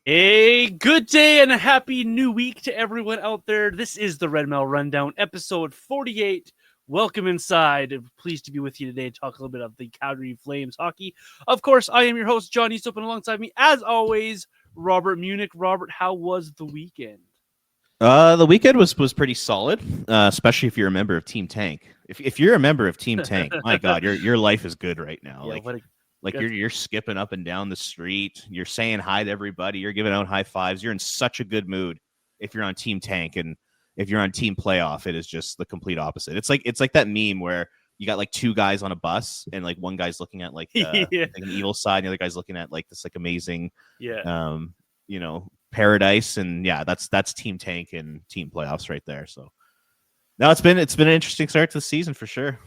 A good day and a happy new week to everyone out there. This is the Red Mail Rundown, episode 48. Welcome inside. Pleased to be with you today to talk a little bit of the Calgary Flames hockey. Of course, I am your host, John Eastop, and alongside me, as always, Robert Munich. Robert, how was the weekend? The weekend was pretty solid, especially if you're a member of Team Tank. If you're a member of Team Tank, my God, your life is good right now. Yeah, Like what a like you're skipping up and down the street, you're saying hi to everybody, you're giving out high fives. You're in such a good mood if you're on Team Tank, and if you're on Team Playoff, it is just the complete opposite. It's like that meme where you got like two guys on a bus, and like one guy's looking at yeah, like an evil side, and the other guy's looking at like this like amazing yeah. paradise. And yeah, that's Team Tank and Team Playoffs right there. So now it's been an interesting start to the season for sure.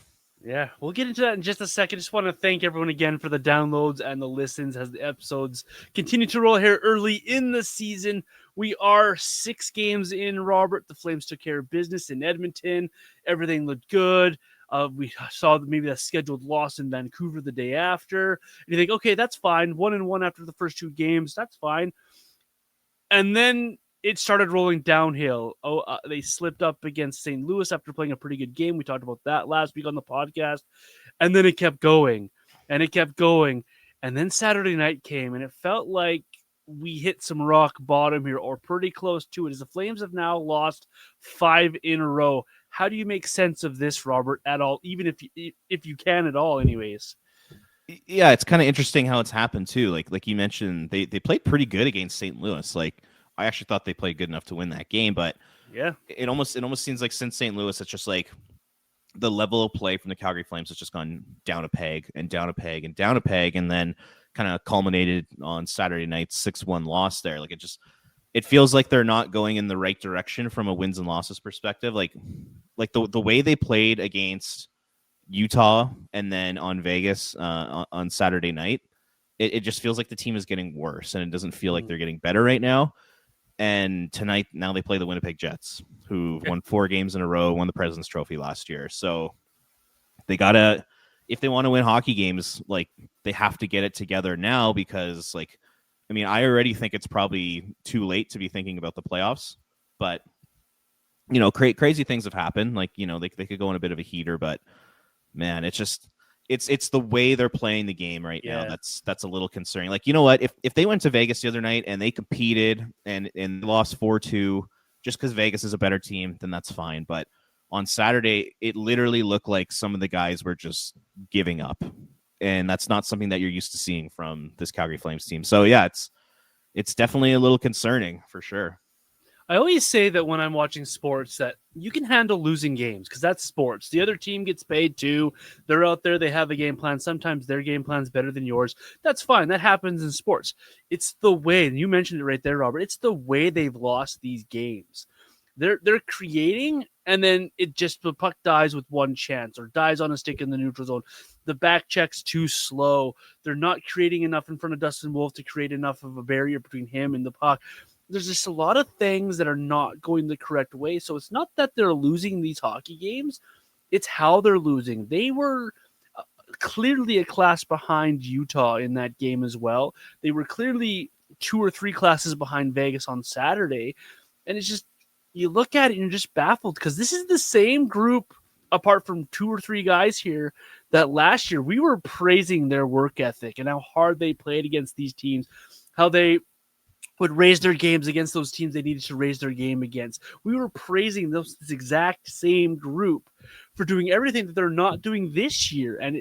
Yeah, we'll get into that in just a second. Just want to thank everyone again for the downloads and the listens as the episodes continue to roll here early in the season. We are 6 games in, Robert. The Flames took care of business in Edmonton. Everything looked good. We saw maybe a scheduled loss in Vancouver the day after. And you think, okay, that's fine. 1-1 after the first 2 games. That's fine. And then it started rolling downhill. They slipped up against St. Louis after playing a pretty good game. We talked about that last week on the podcast. And then it kept going and it kept going. And then Saturday night came and it felt like we hit some rock bottom here or pretty close to it as the Flames have now lost 5 in a row. How do you make sense of this, Robert, at all, even if you can at all, anyways? Yeah, it's kind of interesting how it's happened too. Like you mentioned, they played pretty good against St. Louis. Like I actually thought they played good enough to win that game, but Yeah. it almost seems like since St. Louis, it's just like the level of play from the Calgary Flames has just gone down a peg and down a peg and down a peg, and then kind of culminated on Saturday night's 6-1 loss there. Like it feels like they're not going in the right direction from a wins and losses perspective. Like the way they played against Utah and then on Vegas on Saturday night, it just feels like the team is getting worse, and it doesn't feel like they're getting better right now. And tonight, now they play the Winnipeg Jets, who won 4 games in a row, won the President's Trophy last year. So they gotta, if they want to win hockey games, like they have to get it together now, because like, I mean, I already think it's probably too late to be thinking about the playoffs, but crazy things have happened. Like, they could go in a bit of a heater, but man, it's the way they're playing the game right now that's a little concerning. Like, you know what, if they went to Vegas the other night and they competed and lost 4-2 just because Vegas is a better team, then that's fine. But on Saturday, it literally looked like some of the guys were just giving up, and that's not something that you're used to seeing from this Calgary Flames team. So yeah, it's definitely a little concerning for sure. I always say that when I'm watching sports that you can handle losing games because that's sports. The other team gets paid too. They're out there. They have a game plan. Sometimes their game plan's better than yours. That's fine. That happens in sports. It's the way, and you mentioned it right there, Robert. It's the way they've lost these games. They're creating, and then the puck dies with one chance or dies on a stick in the neutral zone. The back check's too slow. They're not creating enough in front of Dustin Wolf to create enough of a barrier between him and the puck. There's just a lot of things that are not going the correct way. So it's not that they're losing these hockey games, it's how they're losing. They were clearly a class behind Utah in that game as well. They were clearly 2 or 3 classes behind Vegas on Saturday. And it's just, you look at it and you're just baffled because this is the same group, apart from 2 or 3 guys here, that last year we were praising their work ethic and how hard they played against these teams, how they would raise their games against those teams they needed to raise their game against. We were praising this exact same group for doing everything that they're not doing this year. And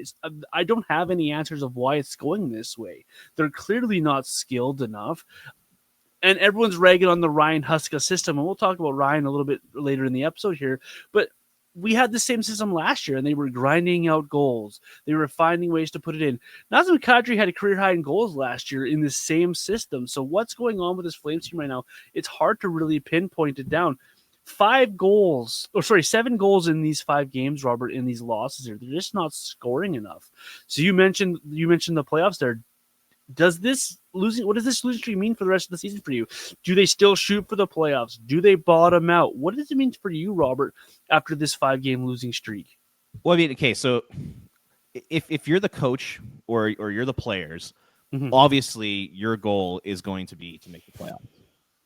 I don't have any answers of why it's going this way. They're clearly not skilled enough. And everyone's ragging on the Ryan Huska system. And we'll talk about Ryan a little bit later in the episode here. But we had the same system last year, and they were grinding out goals. They were finding ways to put it in. Nazem Kadri had a career high in goals last year in the same system. So what's going on with this Flames team right now? It's hard to really pinpoint it down. 7 goals in these 5 games, Robert, in these losses here. They're just not scoring enough. So you mentioned the playoffs there. What does this losing streak mean for the rest of the season for you? Do they still shoot for the playoffs? Do they bottom out? What does it mean for you, Robert, after this 5-game losing streak? Well, I mean, okay, so if you're the coach or you're the players, obviously your goal is going to be to make the playoffs,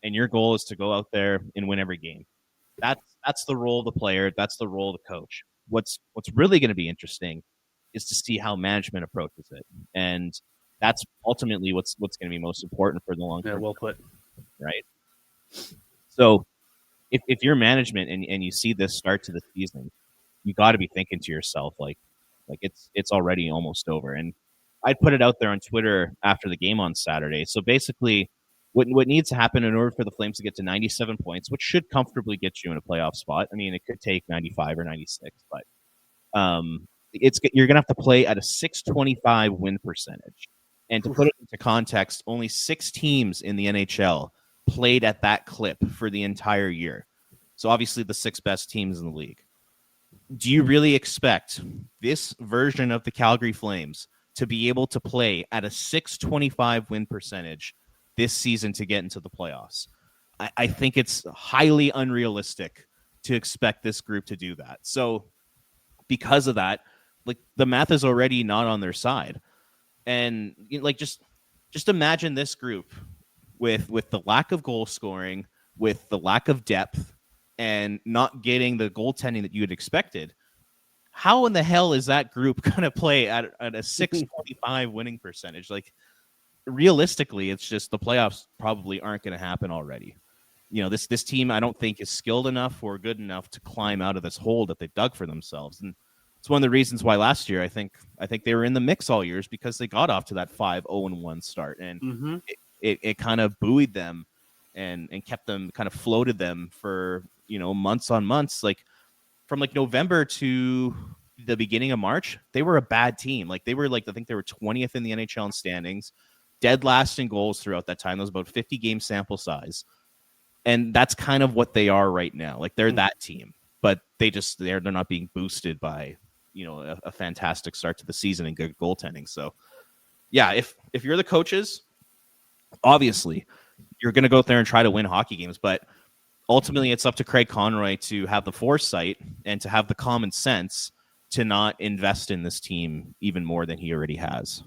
and your goal is to go out there and win every game. That's the role of the player. That's the role of the coach. What's really going to be interesting is to see how management approaches it, and that's ultimately what's going to be most important for the long term. Yeah, well put. Right. So if you're management and you see this start to the season, you got to be thinking to yourself like it's already almost over. And I put it out there on Twitter after the game on Saturday. So basically, what needs to happen in order for the Flames to get to 97 points, which should comfortably get you in a playoff spot. I mean, it could take 95 or 96, but you're gonna have to play at a 625 win percentage. And to put it into context, only 6 teams in the NHL played at that clip for the entire year. So obviously the 6 best teams in the league. Do you really expect this version of the Calgary Flames to be able to play at a 625 win percentage this season to get into the playoffs? I think it's highly unrealistic to expect this group to do that. So because of that, like the math is already not on their side. And like just imagine this group with the lack of goal scoring, with the lack of depth, and not getting the goaltending that you had expected. How in the hell is that group going to play at a 625 winning percentage? Like, realistically, it's just the playoffs probably aren't going to happen already. This team I don't think is skilled enough or good enough to climb out of this hole that they dug for themselves. And it's one of the reasons why last year I think they were in the mix all years, because they got off to that 5-0-1 start, and it kind of buoyed them and kept them, kind of floated them for months on months. Like from like November to the beginning of March, they were a bad team. Like they were I think they were 20th in the NHL in standings, dead last in goals throughout that time. That was about 50 game sample size. And that's kind of what they are right now. Like they're that team, but they're not being boosted by, a fantastic start to the season and good goaltending. So yeah, if you're the coaches, obviously you're going to go out there and try to win hockey games, but ultimately it's up to Craig Conroy to have the foresight and to have the common sense to not invest in this team even more than he already has.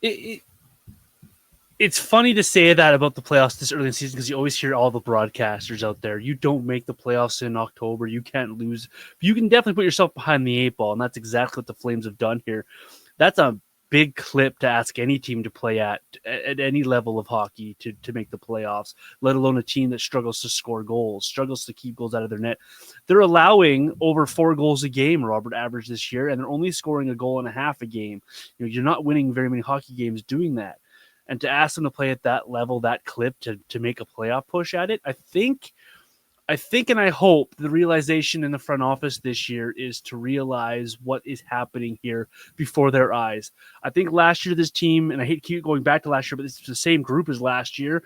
It's funny to say that about the playoffs this early in the season, because you always hear all the broadcasters out there, you don't make the playoffs in October, you can't lose. You can definitely put yourself behind the 8 ball, and that's exactly what the Flames have done here. That's a big clip to ask any team to play at any level of hockey to make the playoffs, let alone a team that struggles to score goals, struggles to keep goals out of their net. They're allowing over 4 goals a game, Robert, average this year, and they're only scoring a goal and a half a game. You're not winning very many hockey games doing that. And to ask them to play at that level, that clip, to make a playoff push at it, I think and I hope the realization in the front office this year is to realize what is happening here before their eyes. I think last year this team, and I hate to keep going back to last year, but it's the same group as last year.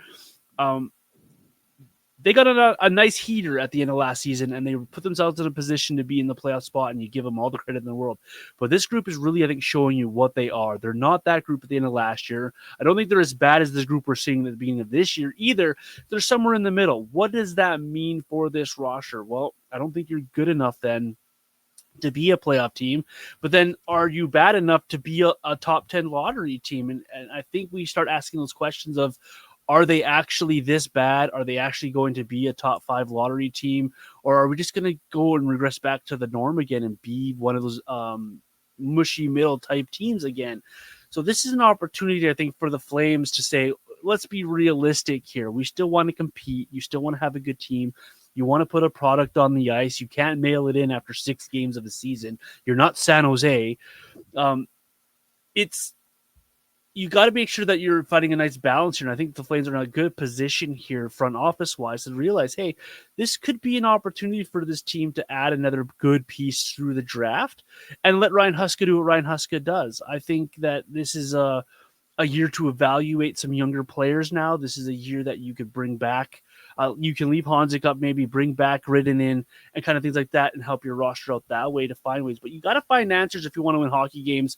They got a nice heater at the end of last season, and they put themselves in a position to be in the playoff spot, and you give them all the credit in the world. But this group is really, I think, showing you what they are. They're not that group at the end of last year. I don't think they're as bad as this group we're seeing at the beginning of this year either. They're somewhere in the middle. What does that mean for this roster? Well, I don't think you're good enough then to be a playoff team, but then are you bad enough to be a top 10 lottery team? And I think we start asking those questions of, are they actually this bad? Are they actually going to be a top 5 lottery team? Or are we just going to go and regress back to the norm again and be one of those mushy middle type teams again? So this is an opportunity, I think, for the Flames to say, let's be realistic here. We still want to compete. You still want to have a good team. You want to put a product on the ice. You can't mail it in after 6 games of the season. You're not San Jose. You got to make sure that you're finding a nice balance here. And I think the Flames are in a good position here, front office wise, to realize, hey, this could be an opportunity for this team to add another good piece through the draft and let Ryan Huska do what Ryan Huska does. I think that this is a year to evaluate some younger players now. This is a year that you could bring back. You can leave Hanzik up, maybe bring back Ridden in and kind of things like that and help your roster out that way to find ways. But you got to find answers if you want to win hockey games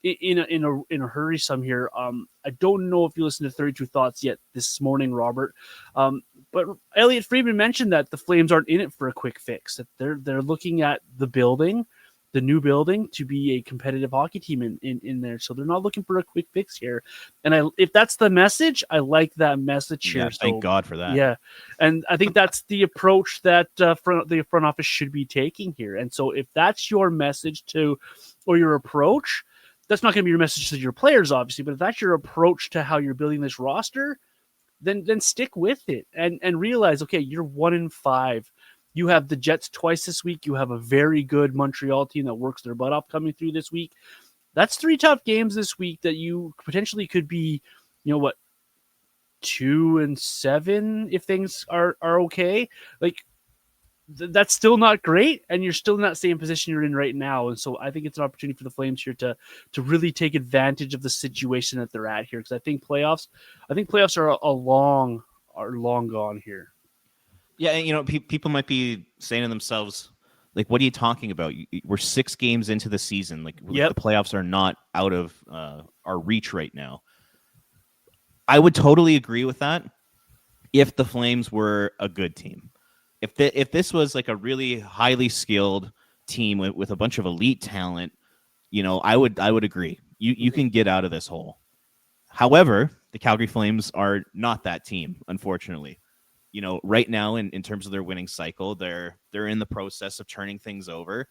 in a hurry some here. I don't know if you listened to 32 Thoughts yet this morning, Robert. But Elliot Friedman mentioned that the Flames aren't in it for a quick fix, that they're looking at the building the new building to be a competitive hockey team in there. So they're not looking for a quick fix here. And if that's the message, I like that message here. Thank God for that. Yeah, and I think that's the approach that the front office should be taking here. And so if that's your message or your approach, that's not going to be your message to your players, obviously. But if that's your approach to how you're building this roster, then stick with it and realize, okay, you're 1-5. You have the Jets twice this week. You have a very good Montreal team that works their butt off coming through this week. That's 3 tough games this week that you potentially could be, 2-7 if things are okay. Like, that's still not great, and you're still in that same position you're in right now. And so I think it's an opportunity for the Flames here to really take advantage of the situation that they're at here, because I think playoffs are long gone here. Yeah, and people might be saying to themselves, like, what are you talking about? We're 6 games into the season. Like, the playoffs are not out of our reach right now. I would totally agree with that if the Flames were a good team. If this was like a really highly skilled team with a bunch of elite talent, I would agree. You can get out of this hole. However, the Calgary Flames are not that team, unfortunately. Right now in terms of their winning cycle, they're in the process of turning things over,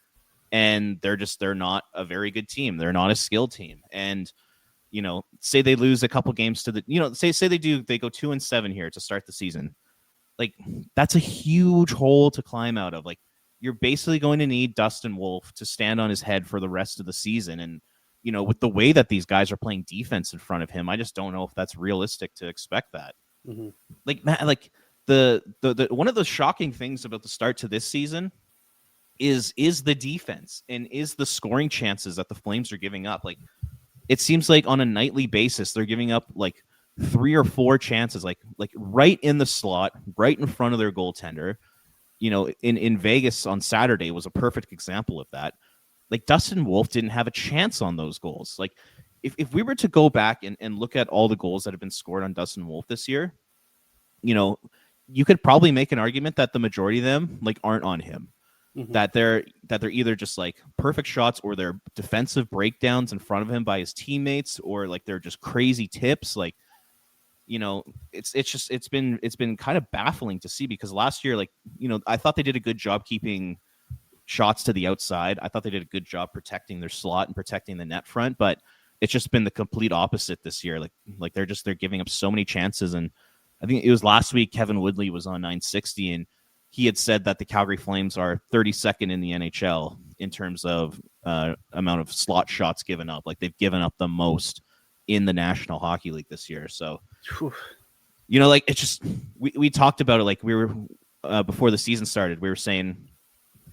and they're not a very good team. They're not a skilled team. And say they lose a couple games to the say they go 2-7 here to start the season. Like, that's a huge hole to climb out of. Like, you're basically going to need Dustin Wolf to stand on his head for the rest of the season. And, with the way that these guys are playing defense in front of him, I just don't know if that's realistic to expect that. Mm-hmm. Like, man, like the one of the shocking things about the start to this season is the defense and is the scoring chances that the Flames are giving up. Like, it seems like on a nightly basis, they're giving up like 3 or 4 chances, like right in the slot, right in front of their goaltender. In Vegas on Saturday was a perfect example of that. Like, Dustin Wolf didn't have a chance on those goals. Like, if we were to go back and look at all the goals that have been scored on Dustin Wolf this year, you could probably make an argument that the majority of them like aren't on him. Mm-hmm. That they're either just like perfect shots, or they're defensive breakdowns in front of him by his teammates, or like they're just crazy tips. Like, it's been kind of baffling to see, because last year, like, I thought they did a good job keeping shots to the outside. I thought they did a good job protecting their slot and protecting the net front, but it's just been the complete opposite this year. Like they're giving up so many chances. And I think it was last week, Kevin Woodley was on 960, and he had said that the Calgary Flames are 32nd in the NHL in terms of amount of slot shots given up. Like, they've given up the most in the National Hockey League this year. So, like, it's just, we talked about it. Like, we were before the season started, we were saying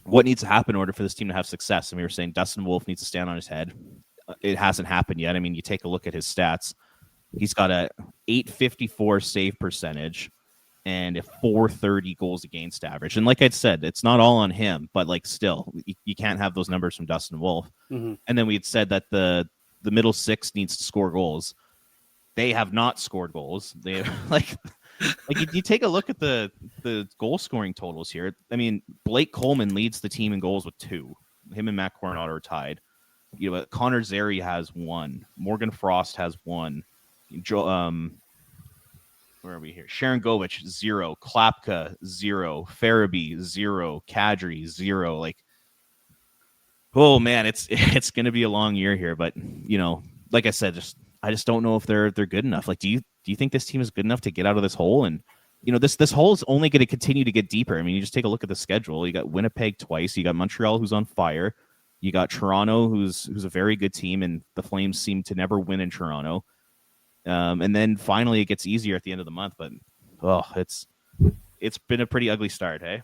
what needs to happen in order for this team to have success. And we were saying Dustin Wolf needs to stand on his head. It hasn't happened yet. I mean, you take a look at his stats. He's got a .854 save percentage and a .430 goals against average. And like I said, it's not all on him, but like, still, you can't have those numbers from Dustin Wolf. Mm-hmm. And then we had said that the middle six needs to score goals. They have not scored goals. They like you take a look at the goal scoring totals here. I mean, Blake Coleman leads the team in goals with 2. Him and Matt Coronado are tied. Connor Zary has 1. Morgan Frost has 1. Where are we here? Sharon Govich, 0. Klapka, 0. Farabee, 0. Kadri, 0. Like, oh man, it's going to be a long year here. But like I said, I just don't know if they're good enough. Like, do you think this team is good enough to get out of this hole? And this hole is only going to continue to get deeper. I mean, you just take a look at the schedule. You got Winnipeg twice. You got Montreal, who's on fire. You got Toronto, who's a very good team, and the Flames seem to never win in Toronto. And then finally it gets easier at the end of the month, but it's been a pretty ugly start, hey?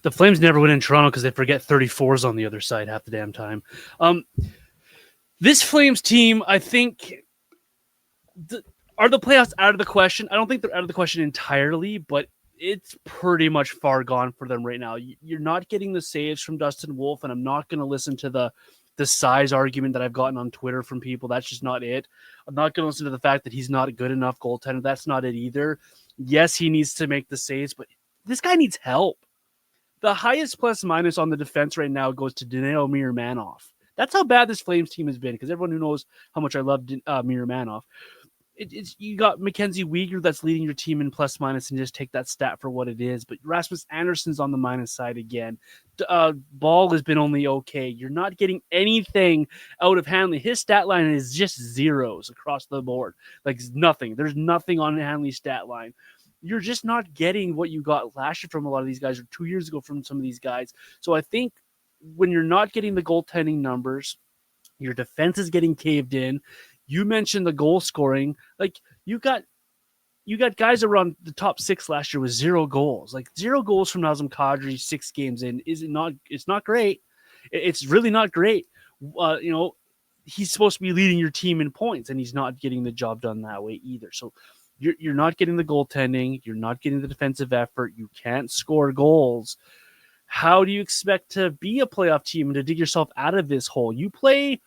The Flames never win in Toronto because they forget 34s on the other side half the damn time. This Flames team, I think, are the playoffs out of the question? I don't think they're out of the question entirely, but it's pretty much far gone for them right now. You're not getting the saves from Dustin Wolf, and I'm not going to listen to the size argument that I've gotten on Twitter from people. That's just not it. I'm not going to listen to the fact that he's not a good enough goaltender. That's not it either. Yes, he needs to make the saves, but this guy needs help. The highest plus minus on the defense right now goes to Daniil Mirmanov. That's how bad this Flames team has been, because everyone who knows how much I love Mirmanov. It's you got Mackenzie Weegar that's leading your team in plus minus, and just take that stat for what it is. But Rasmus Anderson's on the minus side again. Ball has been only okay. You're not getting anything out of Hanley. His stat line is just zeros across the board, like nothing. There's nothing on Hanley's stat line. You're just not getting what you got last year from a lot of these guys, or 2 years ago from some of these guys. So I think when you're not getting the goaltending numbers, your defense is getting caved in. You mentioned the goal scoring. Like you got guys around the top 6 last year with 0 goals. Like 0 goals from Nazem Kadri 6 games in is not. It's not great. It's really not great. He's supposed to be leading your team in points, and he's not getting the job done that way either. So you're not getting the goaltending. You're not getting the defensive effort. You can't score goals. How do you expect to be a playoff team and to dig yourself out of this hole? You play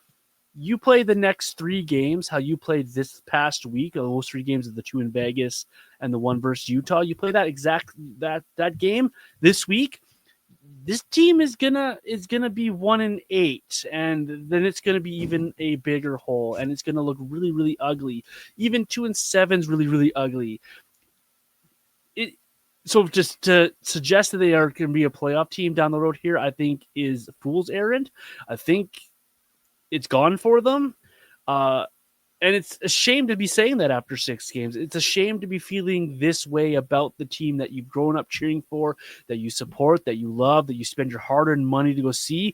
the next 3 games, how you played this past week, those 3 games of the 2 in Vegas and the 1 versus Utah. You play that game this week. This team is gonna be 1-8, and then it's gonna be even a bigger hole, and it's gonna look really, really ugly. Even 2-7 is really, really ugly. So just to suggest that they are going to be a playoff team down the road here, I think is a fool's errand. I think it's gone for them. And it's a shame to be saying that after 6 games. It's a shame to be feeling this way about the team that you've grown up cheering for, that you support, that you love, that you spend your hard-earned money to go see,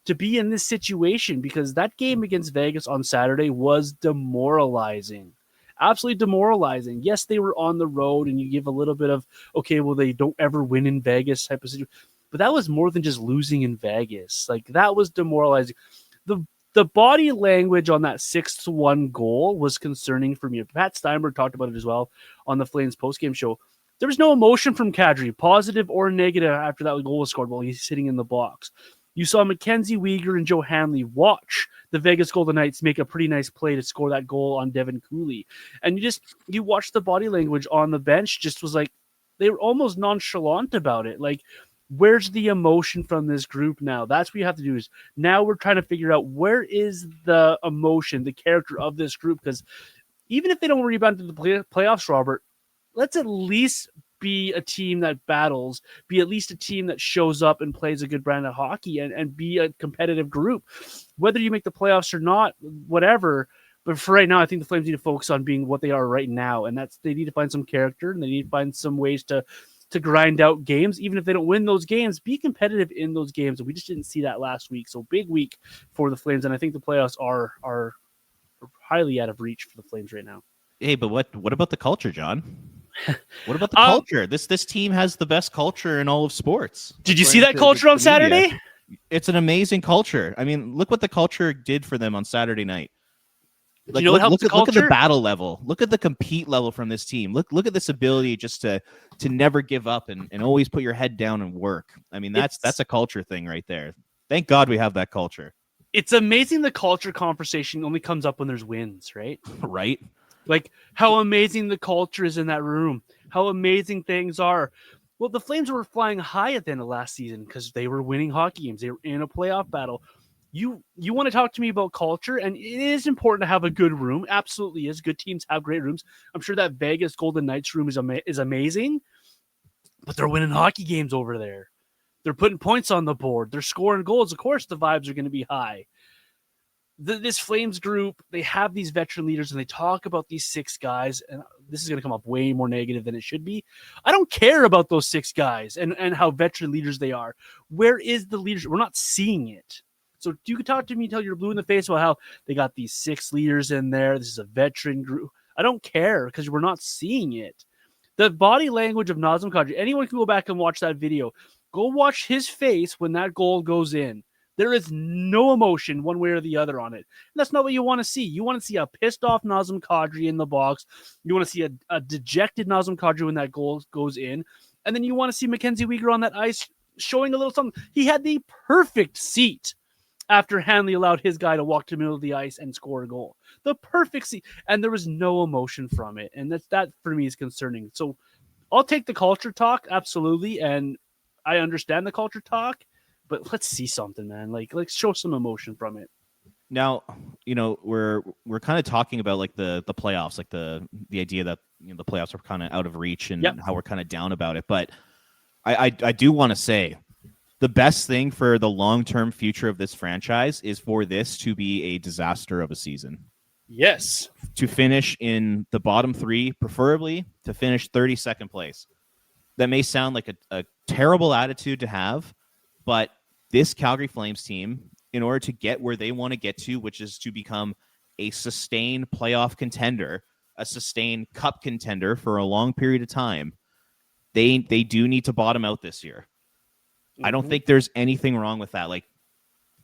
to be in this situation, because that game against Vegas on Saturday was demoralizing. Absolutely demoralizing. Yes, they were on the road, and you give a little bit of, okay, well, they don't ever win in Vegas type of situation. But that was more than just losing in Vegas. Like, that was demoralizing. The body language on that 6-1 goal was concerning for me. Pat Steinberg talked about it as well on the Flames postgame show. There was no emotion from Kadri, positive or negative, after that goal was scored while he's sitting in the box. You saw Mackenzie Weegar and Joe Hanley watch the Vegas Golden Knights make a pretty nice play to score that goal on Devin Cooley. And you watch the body language on the bench, just was like, they were almost nonchalant about it. Like, where's the emotion from this group now? That's what you have to do, is now we're trying to figure out where is the emotion, the character of this group. Because even if they don't rebound to the playoffs, Robert, let's at least be a team that battles, be at least a team that shows up and plays a good brand of hockey, and be a competitive group. Whether you make the playoffs or not, whatever. But for right now, I think the Flames need to focus on being what they are right now. And that's, they need to find some character, and they need to find some ways to grind out games. Even if they don't win those games, be competitive in those games. And we just didn't see that last week. So big week for the Flames. And I think the playoffs are highly out of reach for the Flames right now. Hey, but what about the culture, John? What about the culture? This team has the best culture in all of sports. Did you see that culture on Saturday? It's an amazing culture. I mean, look what the culture did for them on Saturday night. Like, you know what helps the culture? Look at the battle level. Look at the compete level from this team. Look at this ability just to never give up and always put your head down and work. I mean, that's a culture thing right there. Thank God we have that culture. It's amazing the culture conversation only comes up when there's wins, right? Right. Like how amazing the culture is in that room, how amazing things are. Well, the Flames were flying high at the end of last season because they were winning hockey games. They were in a playoff battle. You want to talk to me about culture, and it is important to have a good room. Absolutely is. Good teams have great rooms. I'm sure that Vegas Golden Knights room is amazing, but they're winning hockey games over there. They're putting points on the board. They're scoring goals. Of course, the vibes are going to be high. This Flames group, they have these veteran leaders, and they talk about these 6 guys, and this is going to come up way more negative than it should be. I don't care about those 6 guys and how veteran leaders they are. Where is the leadership? We're not seeing it. So you can talk to me until you're blue in the face about how they got these 6 leaders in there. This is a veteran group. I don't care, because we're not seeing it. The body language of Nazem Kadri, anyone can go back and watch that video. Go watch his face when that goal goes in. There is no emotion one way or the other on it. And that's not what you want to see. You want to see a pissed off Nazem Kadri in the box. You want to see a dejected Nazem Kadri when that goal goes in. And then you want to see Mackenzie Weegar on that ice showing a little something. He had the perfect seat after Hanley allowed his guy to walk to the middle of the ice and score a goal. The perfect seat. And there was no emotion from it. And that for me is concerning. So I'll take the culture talk, absolutely. And I understand the culture talk, but let's see something, man. Like, let's show some emotion from it. Now, we're kind of talking about like the playoffs, like the idea that the playoffs are kind of out of reach and how we're kind of down about it. But I do want to say the best thing for the long-term future of this franchise is for this to be a disaster of a season. Yes. To finish in the bottom 3, preferably to finish 32nd place. That may sound like a terrible attitude to have, but this Calgary Flames team, in order to get where they want to get to, which is to become a sustained playoff contender, a sustained cup contender for a long period of time, they do need to bottom out this year. I don't think there's anything wrong with that. Like,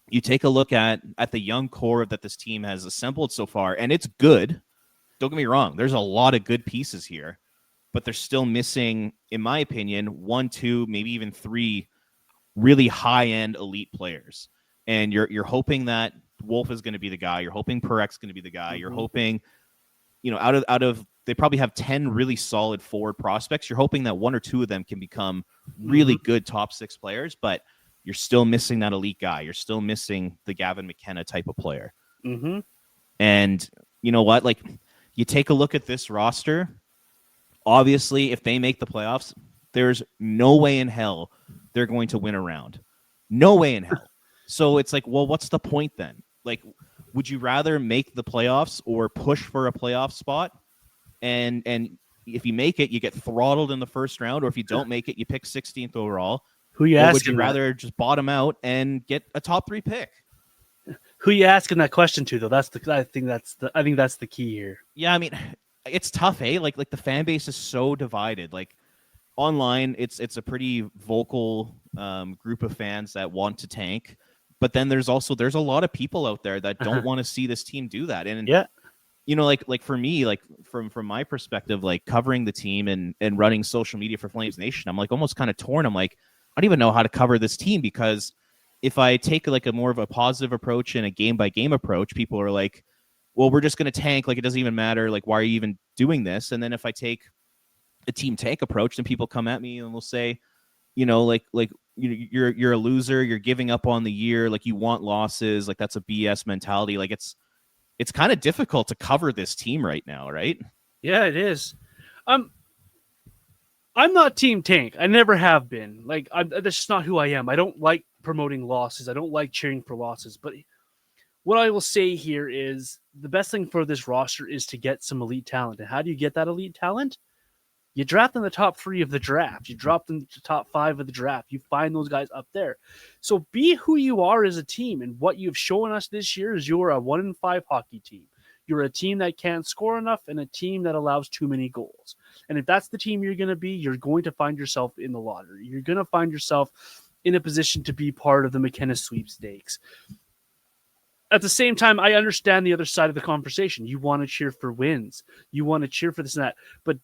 you take a look at the young core that this team has assembled so far, and it's good. Don't get me wrong. There's a lot of good pieces here, but they're still missing, in my opinion, 1, 2, maybe even 3 really high-end elite players. And you're hoping that Wolf is going to be the guy. You're hoping Parek's going to be the guy. You're hoping, out of they probably have 10 really solid forward prospects. You're hoping that 1 or 2 of them can become really good top 6 players, but you're still missing that elite guy. You're still missing the Gavin McKenna type of player. And you know what? Like, you take a look at this roster. Obviously, if they make the playoffs, there's no way in hell they're going to win a round. No way in hell. So it's like, well, what's the point then? Like, would you rather make the playoffs or push for a playoff spot? And if you make it, you get throttled in the first round, or if you don't make it, you pick 16th overall. Who you or asking? Would you rather just bottom out and get a top 3 pick? Who you asking that question to, though? I think that's the key here. Yeah, I mean, it's tough, eh? Like the fan base is so divided. Like, online, it's a pretty vocal group of fans that want to tank, but then there's a lot of people out there that don't want to see this team do that. And like for me, like from my perspective, like covering the team and running social media for Flames Nation, I'm like almost kind of torn. I'm like, I don't even know how to cover this team, because if I take like a more of a positive approach and a game by game approach, people are like, well, we're just going to tank. Like, it doesn't even matter. Like, why are you even doing this? And then if I take a team tank approach, then people come at me and will say, you're a loser. You're giving up on the year. Like, you want losses. Like, that's a BS mentality. Like, it's kind of difficult to cover this team right now, right? Yeah, it is. I'm not team tank. I never have been. Like, that's just not who I am. I don't like promoting losses. I don't like cheering for losses. But what I will say here is the best thing for this roster is to get some elite talent. And how do you get that elite talent? You draft in the top 3 of the draft. You drop them to top 5 of the draft. You find those guys up there. So be who you are as a team. And what you've shown us this year is you're a 1-5 hockey team. You're a team that can't score enough and a team that allows too many goals. And if that's the team you're going to be, you're going to find yourself in the lottery. You're going to find yourself in a position to be part of the McKenna sweepstakes. At the same time, I understand the other side of the conversation. You want to cheer for wins. You want to cheer for this and that. But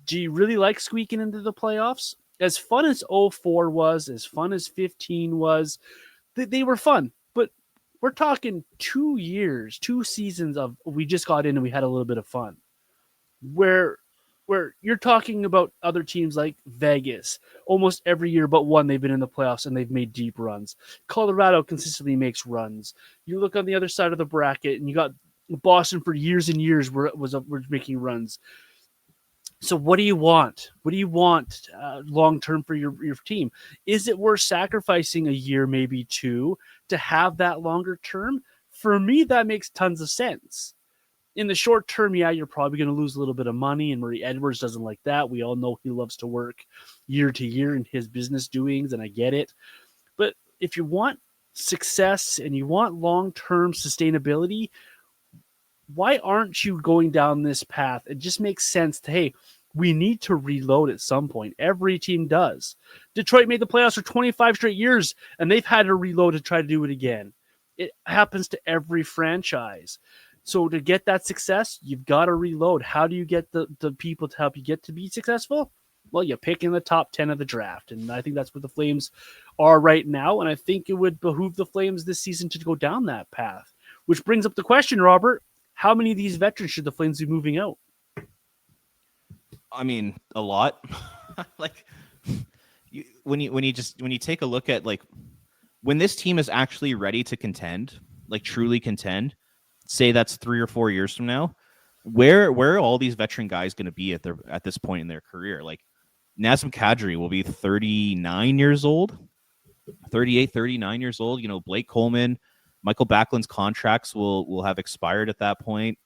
do you really like squeaking into the playoffs? As fun as 04 was, as fun as 15 was, they were fun. But we're talking 2 years, 2 seasons of we just got in and we had a little bit of fun. Where you're talking about other teams like Vegas, almost every year but one, they've been in the playoffs and they've made deep runs. Colorado consistently makes runs. You look on the other side of the bracket and you got Boston for years and years were making runs. So what do you want? What do you want long-term for your team? Is it worth sacrificing a year, maybe 2, to have that longer term? For me, that makes tons of sense. In the short term, yeah, you're probably going to lose a little bit of money, and Murray Edwards doesn't like that. We all know he loves to work year to year in his business doings, and I get it. But if you want success and you want long-term sustainability, why aren't you going down this path? It just makes sense to, hey, we need to reload at some point. Every team does. Detroit made the playoffs for 25 straight years, and they've had to reload to try to do it again. It happens to every franchise. So to get that success, you've got to reload. How do you get the people to help you get to be successful? Well, you pick in the top 10 of the draft, and I think that's what the Flames are right now, and I think it would behoove the Flames this season to go down that path, which brings up the question, Robert, how many of these veterans should the Flames be moving out? I mean, a lot. Like, when you take a look at like when this team is actually ready to contend, like truly contend, say that's 3 or 4 years from now, where are all these veteran guys going to be at this point in their career? Like Nazem Kadri will be 39 years old, 38, 39 years old. You know, Blake Coleman, Michael Backlund's contracts will have expired at that point.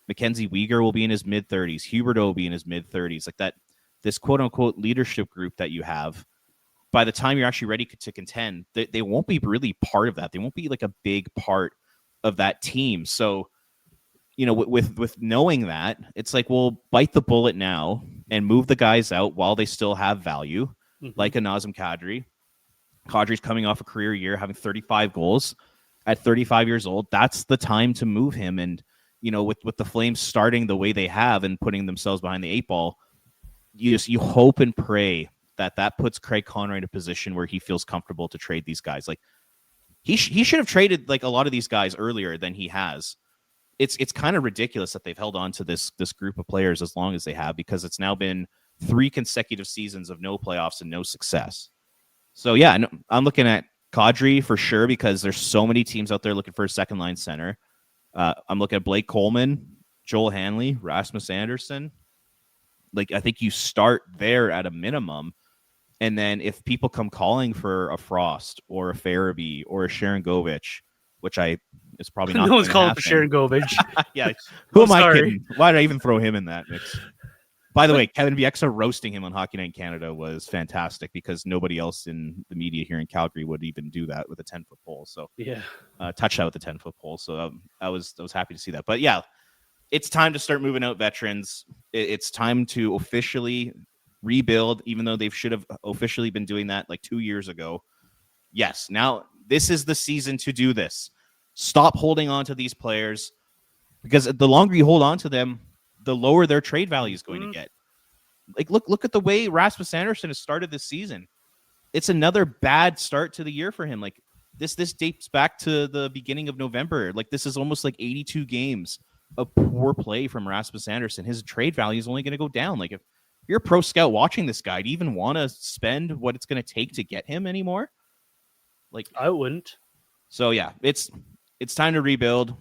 Mackenzie Weegar will be in his mid 30s. Huberdeau will be in his mid 30s. Like that, this quote unquote leadership group that you have, by the time you're actually ready to contend, they won't be really part of that. They won't be like a big part of that team. So, you know, with knowing that, it's like, well, bite the bullet now and move the guys out while they still have value, like a Nazem Kadri. Kadri's coming off a career year, having 35 goals at 35 years old. That's the time to move him. And, you know, with the Flames starting the way they have and putting themselves behind the 8 ball, you hope and pray that puts Craig Conroy in a position where he feels comfortable to trade these guys. Like he should have traded like a lot of these guys earlier than he has. It's kind of ridiculous that they've held on to this group of players as long as they have, because it's now been 3 consecutive seasons of no playoffs and no success. So yeah, I'm looking at Kadri for sure, because there's so many teams out there looking for a second line center. I'm looking at Blake Coleman, Joel Hanley, Rasmus Anderson. Like I think you start there at a minimum. And then if people come calling for a Frost or a Farabee or a Sharangovich, which is probably not. No one's calling for Sharangovich. Yeah, who am I kidding? Why did I even throw him in that mix? By the way, Kevin Bieksa roasting him on Hockey Night in Canada was fantastic, because nobody else in the media here in Calgary would even do that with a 10-foot pole. So yeah, touch that with a 10-foot pole. So I was happy to see that. But yeah, it's time to start moving out veterans. It's time to officially rebuild, even though they should have officially been doing that like 2 years ago. Yes, now this is the season to do this. Stop holding on to these players, because the longer you hold on to them, the lower their trade value is going to get. Like look at the way Rasmus Anderson has started this season. It's another bad start to the year for him. Like this dates back to the beginning of November. Like this is almost like 82 games of poor play from Rasmus Anderson. His trade value is only going to go down. Like if you're a pro scout watching this guy, do you even want to spend what it's going to take to get him anymore? Like I wouldn't. So yeah, it's time to rebuild.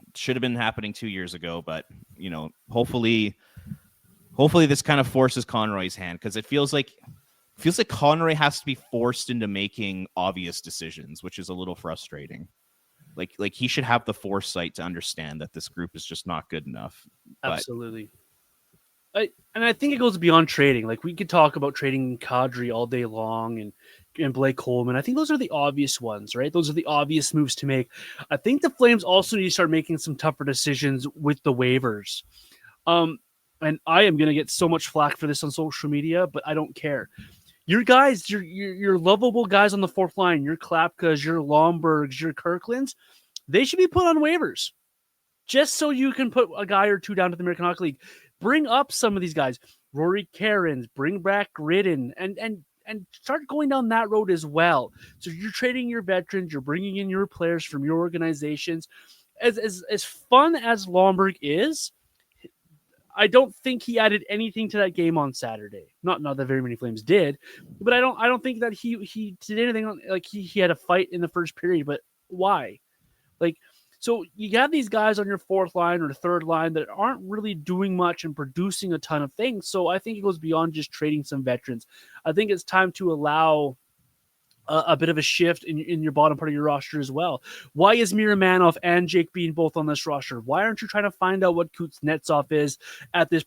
It should have been happening 2 years ago, but you know, hopefully this kind of forces Conroy's hand, because it feels like Conroy has to be forced into making obvious decisions, which is a little frustrating. Like he should have the foresight to understand that this group is just not good enough. Absolutely. I think it goes beyond trading. Like we could talk about trading Kadri all day long and Blake Coleman. I think those are the obvious ones, right? Those are the obvious moves to make. I think the Flames also need to start making some tougher decisions with the waivers. And I am going to get so much flack for this on social media, but I don't care. Your guys, your lovable guys on the fourth line, your Klapkas, your Lombergs, your Kirklands, they should be put on waivers, just so you can put a guy or two down to the American Hockey League. Bring up some of these guys, Rory Cairns, bring back Ridden, and start going down that road as well. So you're trading your veterans, you're bringing in your players from your organizations. As fun as Lomberg is, I don't think he added anything to that game on Saturday. Not that very many Flames did, but I don't think that he did anything. Like he had a fight in the first period, but why? Like, so you have these guys on your fourth line or third line that aren't really doing much and producing a ton of things. So I think it goes beyond just trading some veterans. I think it's time to allow a bit of a shift in your bottom part of your roster as well. Why is Miromanov and Jake Bean both on this roster? Why aren't you trying to find out what Kuznetsov is at this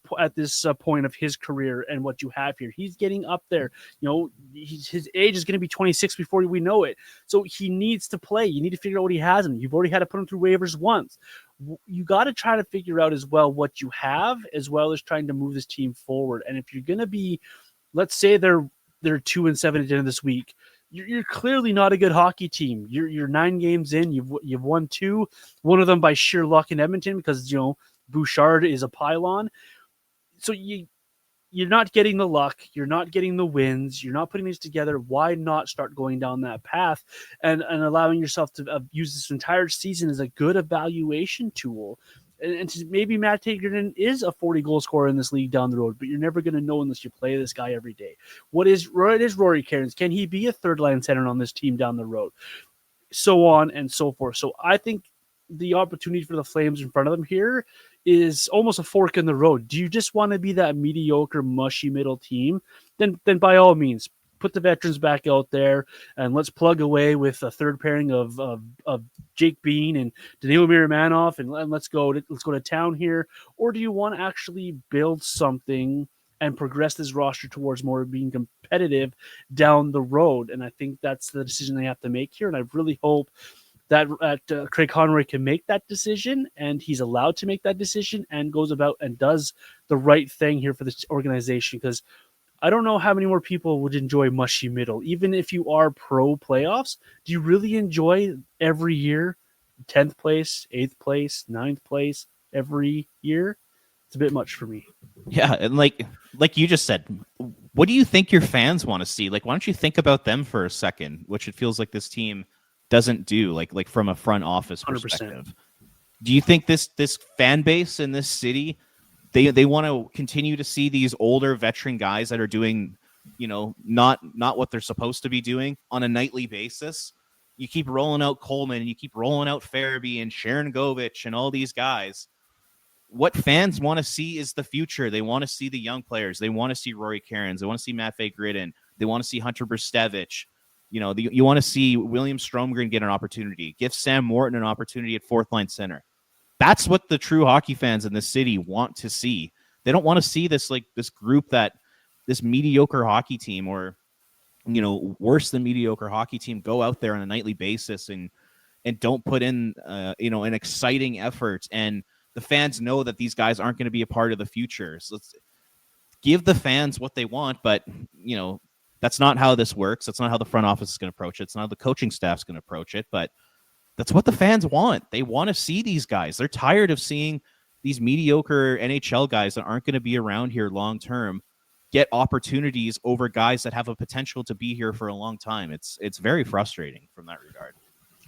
point of his career and what you have here? He's getting up there. You know, his age is going to be 26 before we know it. So he needs to play. You need to figure out what he has, and you've already had to put him through waivers once. You got to try to figure out as well what you have, as well as trying to move this team forward. And if you're going to be, let's say they're 2-7 at the end of this week, you're clearly not a good hockey team. You're 9 games in. You've won 2, one of them by sheer luck in Edmonton because Bouchard is a pylon. So you're not getting the luck. You're not getting the wins. You're not putting these together. Why not start going down that path and allowing yourself to use this entire season as a good evaluation tool And maybe Matt Tagerton is a 40-goal scorer in this league down the road, but you're never going to know unless you play this guy every day. What is Rory Cairns? Can he be a third-line center on this team down the road? So on and so forth. So I think the opportunity for the Flames in front of them here is almost a fork in the road. Do you just want to be that mediocre, mushy middle team? Then by all means, put the veterans back out there and let's plug away with a third pairing of Jake Bean and Danilo Miromanov and let's go to town here. Or do you want to actually build something and progress this roster towards more being competitive down the road? And I think that's the decision they have to make here. And I really hope that Craig Conroy can make that decision, and he's allowed to make that decision and goes about and does the right thing here for this organization. Because I don't know how many more people would enjoy mushy middle. Even if you are pro playoffs, do you really enjoy every year 10th place, 8th place, 9th place every year? It's a bit much for me. Yeah, and like you just said, what do you think your fans want to see? Like, why don't you think about them for a second, which it feels like this team doesn't do, like from a front office perspective. 100%. Do you think this fan base in this city, they want to continue to see these older veteran guys that are doing, not what they're supposed to be doing on a nightly basis? You keep rolling out Coleman and you keep rolling out Farabee and Sharon Govich and all these guys. What fans want to see is the future. They want to see the young players. They want to see Rory Cairns. They want to see Matvei Gridin. They want to see Hunter Brstevich. You want to see William Stromgren get an opportunity. Give Sam Morton an opportunity at fourth line center. That's what the true hockey fans in this city want to see. They don't want to see this group this mediocre hockey team or worse than mediocre hockey team go out there on a nightly basis and don't put in an exciting effort. And the fans know that these guys aren't going to be a part of the future. So let's give the fans what they want, but that's not how this works. That's not how the front office is going to approach it. It's not how the coaching staff's going to approach it, but that's what the fans want. They want to see these guys. They're tired of seeing these mediocre NHL guys that aren't going to be around here long term get opportunities over guys that have a potential to be here for a long time. It's very frustrating from that regard.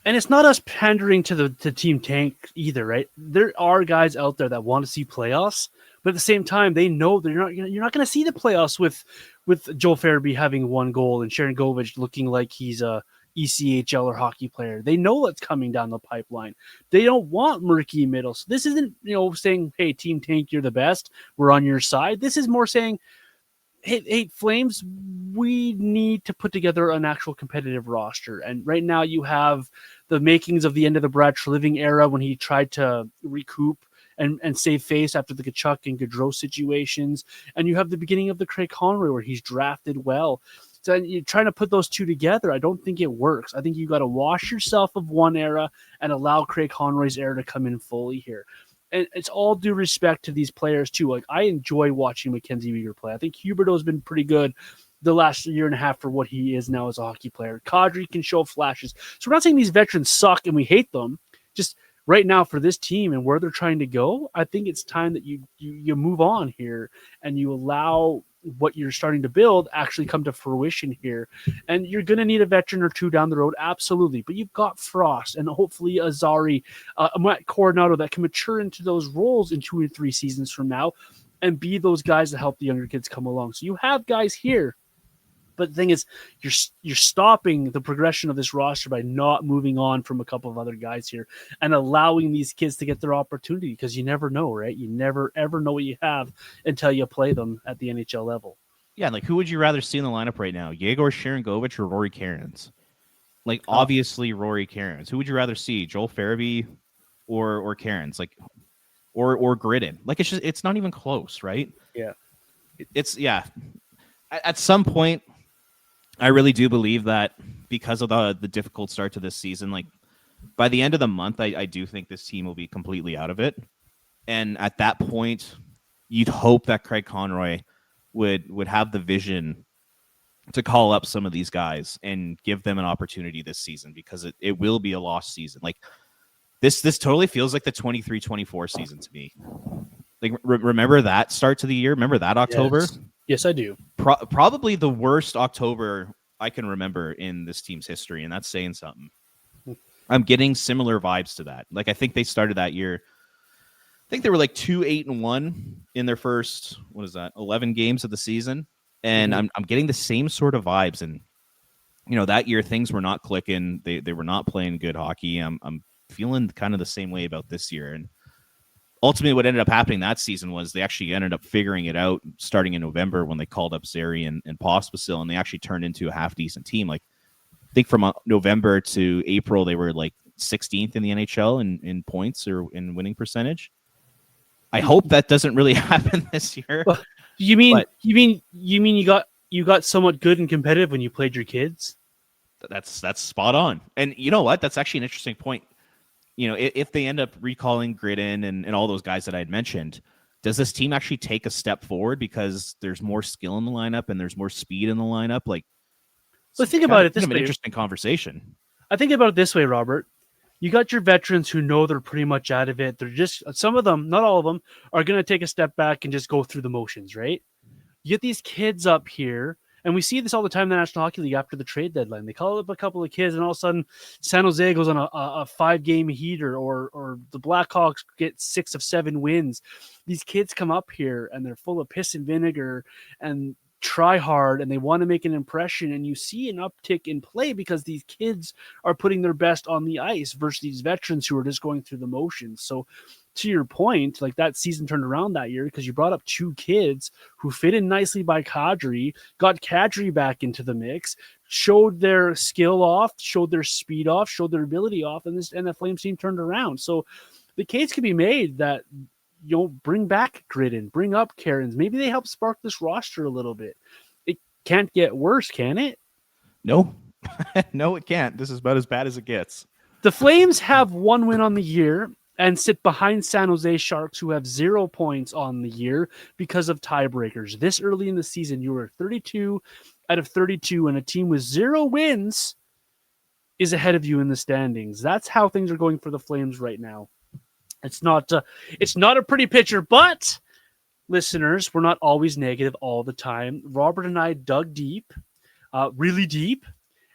And it's not us pandering to Team Tank either, right? There are guys out there that want to see playoffs, but at the same time, they know you're not going to see the playoffs with Joel Farabee having one goal and Sharon Govich looking like he's a ECHL or hockey player. They know what's coming down the pipeline. They don't want murky middle. So this isn't saying, hey, Team Tank, you're the best. We're on your side. This is more saying, hey, Flames, we need to put together an actual competitive roster. And right now you have the makings of the end of the Brad Treliving era when he tried to recoup and save face after the Kachuk and Gaudreau situations. And you have the beginning of the Craig Conroy where he's drafted well. So you're trying to put those two together. I don't think it works. I think you got to wash yourself of one era and allow Craig Conroy's era to come in fully here. And it's all due respect to these players too. Like, I enjoy watching Mackenzie Weegar play. I think Huberdeau's been pretty good the last year and a half for what he is now as a hockey player. Kadri can show flashes. So we're not saying these veterans suck and we hate them. Just right now for this team and where they're trying to go, I think it's time that you move on here and you allow what you're starting to build actually come to fruition here. And you're going to need a veteran or two down the road, absolutely. But you've got Frost and hopefully Azari, Matt Coronado that can mature into those roles in 2 or 3 seasons from now and be those guys that help the younger kids come along. So you have guys here. But the thing is, you're stopping the progression of this roster by not moving on from a couple of other guys here and allowing these kids to get their opportunity because you never know, right? You never, ever know what you have until you play them at the NHL level. Yeah, like who would you rather see in the lineup right now? Yegor Sharangovich or Rory Cairns? Like, obviously Rory Cairns. Who would you rather see, Joel Farabee or Cairns? Like, or Gridden? Like, it's not even close, right? Yeah. At some point, I really do believe that because of the difficult start to this season, like by the end of the month, I do think this team will be completely out of it. And at that point, you'd hope that Craig Conroy would have the vision to call up some of these guys and give them an opportunity this season because it will be a lost season. Like this totally feels like the 23-24 season to me. Like remember that start to the year? Remember that October? Yes, I do. Probably the worst October I can remember in this team's history, and that's saying something. I'm getting similar vibes to that. Like, I think they started that year. think they were like 2-8-1 in their first 11 games of the season, and I'm getting the same sort of vibes. And that year things were not clicking. They were not playing good hockey. I'm feeling kind of the same way about this year. And ultimately, what ended up happening that season was they actually ended up figuring it out starting in November when they called up Zary and Pospisil, and they actually turned into a half decent team. Like, I think from November to April, they were like 16th in the NHL in points or in winning percentage. I hope that doesn't really happen this year. Well, you mean you got somewhat good and competitive when you played your kids? That's spot on. And you know what? That's actually an interesting point. If they end up recalling Gridden and all those guys that I had mentioned, does this team actually take a step forward because there's more skill in the lineup and there's more speed in the lineup? Like, let's think about it this way. An interesting conversation. I think about it this way, Robert. You got your veterans who know they're pretty much out of it. They're just, some of them, not all of them, are going to take a step back and just go through the motions, right? You get these kids up here, and we see this all the time in the National Hockey League after the trade deadline. They call up a couple of kids, and all of a sudden, San Jose goes on a 5-game heater, or the Blackhawks get 6 of 7 wins. These kids come up here, and they're full of piss and vinegar, and try hard, and they want to make an impression, and you see an uptick in play because these kids are putting their best on the ice versus these veterans who are just going through the motions. So to your point, like, that season turned around that year because you brought up 2 kids who fit in nicely by Kadri, got Kadri back into the mix, showed their skill off, showed their speed off, showed their ability off, and the Flames team turned around. So the case can be made that bring back Gridden, bring up Karens. Maybe they help spark this roster a little bit. It can't get worse, can it? No. No, it can't. This is about as bad as it gets. The Flames have 1 win on the year and sit behind San Jose Sharks, who have 0 points on the year because of tiebreakers. This early in the season, you were 32 out of 32, and a team with 0 wins is ahead of you in the standings. That's how things are going for the Flames right now. It's not a pretty picture, but listeners, we're not always negative all the time. Robert and I dug deep, really deep,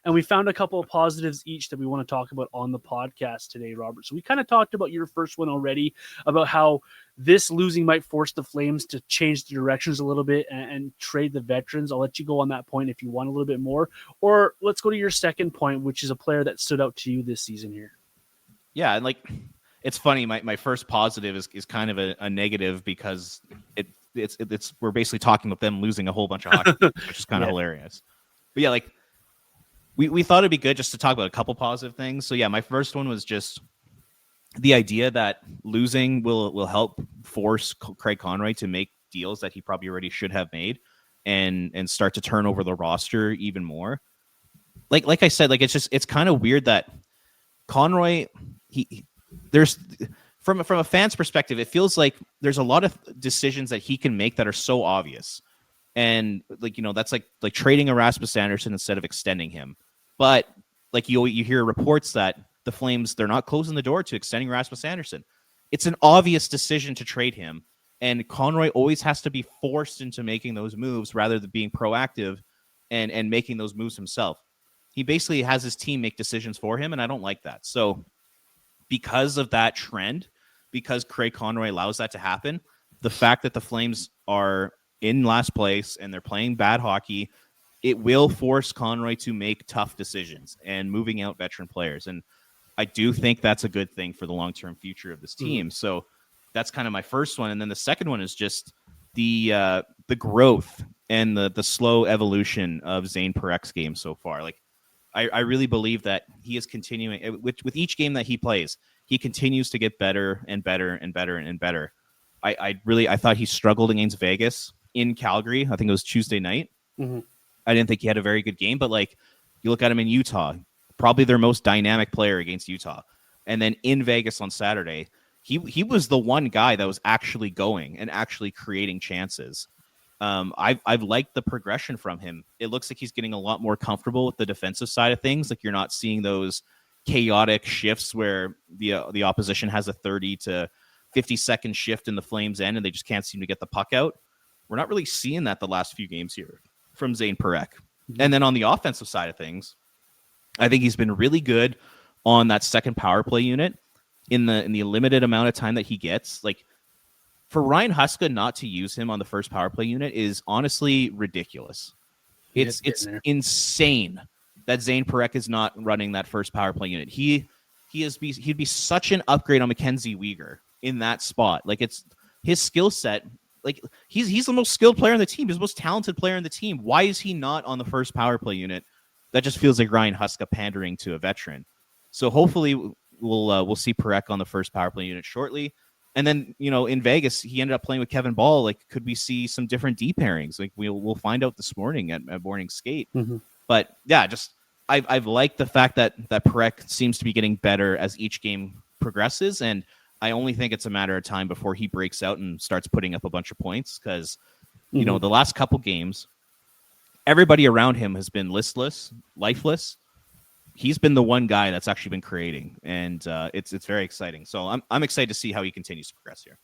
and we found a couple of positives each that we want to talk about on the podcast today, Robert. So we kind of talked about your first one already, about how this losing might force the Flames to change the directions a little bit and trade the veterans. I'll let you go on that point if you want a little bit more. Or let's go to your second point, which is a player that stood out to you this season here. Yeah, and it's funny. My first positive is kind of a negative because it's we're basically talking about them losing a whole bunch of hockey, which is kind of hilarious. But yeah, we thought it'd be good just to talk about a couple positive things. So yeah, my first one was just the idea that losing will help force Craig Conroy to make deals that he probably already should have made and start to turn over the roster even more. Like I said, it's kind of weird that Conroy there's from a fan's perspective, it feels like there's a lot of decisions that he can make that are so obvious. And that's like trading Erasmus Anderson instead of extending him. But you hear reports that the Flames, they're not closing the door to extending Erasmus Anderson. It's an obvious decision to trade him. And Conroy always has to be forced into making those moves rather than being proactive and making those moves himself. He basically has his team make decisions for him, and I don't like that. So because of that trend, because Craig Conroy allows that to happen, the fact that the Flames are in last place and they're playing bad hockey, it will force Conroy to make tough decisions and moving out veteran players. And I do think that's a good thing for the long-term future of this team. So that's kind of my first one. And then the second one is just the growth and the slow evolution of Zayne Parekh's game so far. I really believe that he is continuing with each game that he plays. He continues to get better and better and better and better. I thought he struggled against Vegas in Calgary. I think it was Tuesday night. Mm-hmm. I didn't think he had a very good game, but you look at him in Utah, probably their most dynamic player against Utah. And then in Vegas on Saturday, he was the one guy that was actually going and actually creating chances. I've liked the progression from him. It looks like he's getting a lot more comfortable with the defensive side of things. You're not seeing those chaotic shifts where the opposition has a 30 to 50-second shift in the Flames end and they just can't seem to get the puck out. We're not really seeing that the last few games here from Zayne Parekh. Mm-hmm. And then on the offensive side of things, I think he's been really good on that second power play unit in the limited amount of time that he gets. for Ryan Huska not to use him on the first power play unit is honestly ridiculous. It's insane that Zayne Parekh is not running that first power play unit. He'd be such an upgrade on Mackenzie Weegar in that spot. Like, it's his skill set. Like, he's the most skilled player on the team. He's the most talented player on the team. Why is he not on the first power play unit? That just feels like Ryan Huska pandering to a veteran. So hopefully we'll see Parekh on the first power play unit shortly. And then, in Vegas, he ended up playing with Kevin Ball. Like, could we see some different D pairings? Like, we'll find out this morning at morning skate. Mm-hmm. But yeah, just I've liked the fact that Parekh seems to be getting better as each game progresses, and I only think it's a matter of time before he breaks out and starts putting up a bunch of points. Because the last couple games, everybody around him has been listless, lifeless. He's been the one guy that's actually been creating, and it's very exciting. So I'm excited to see how he continues to progress here.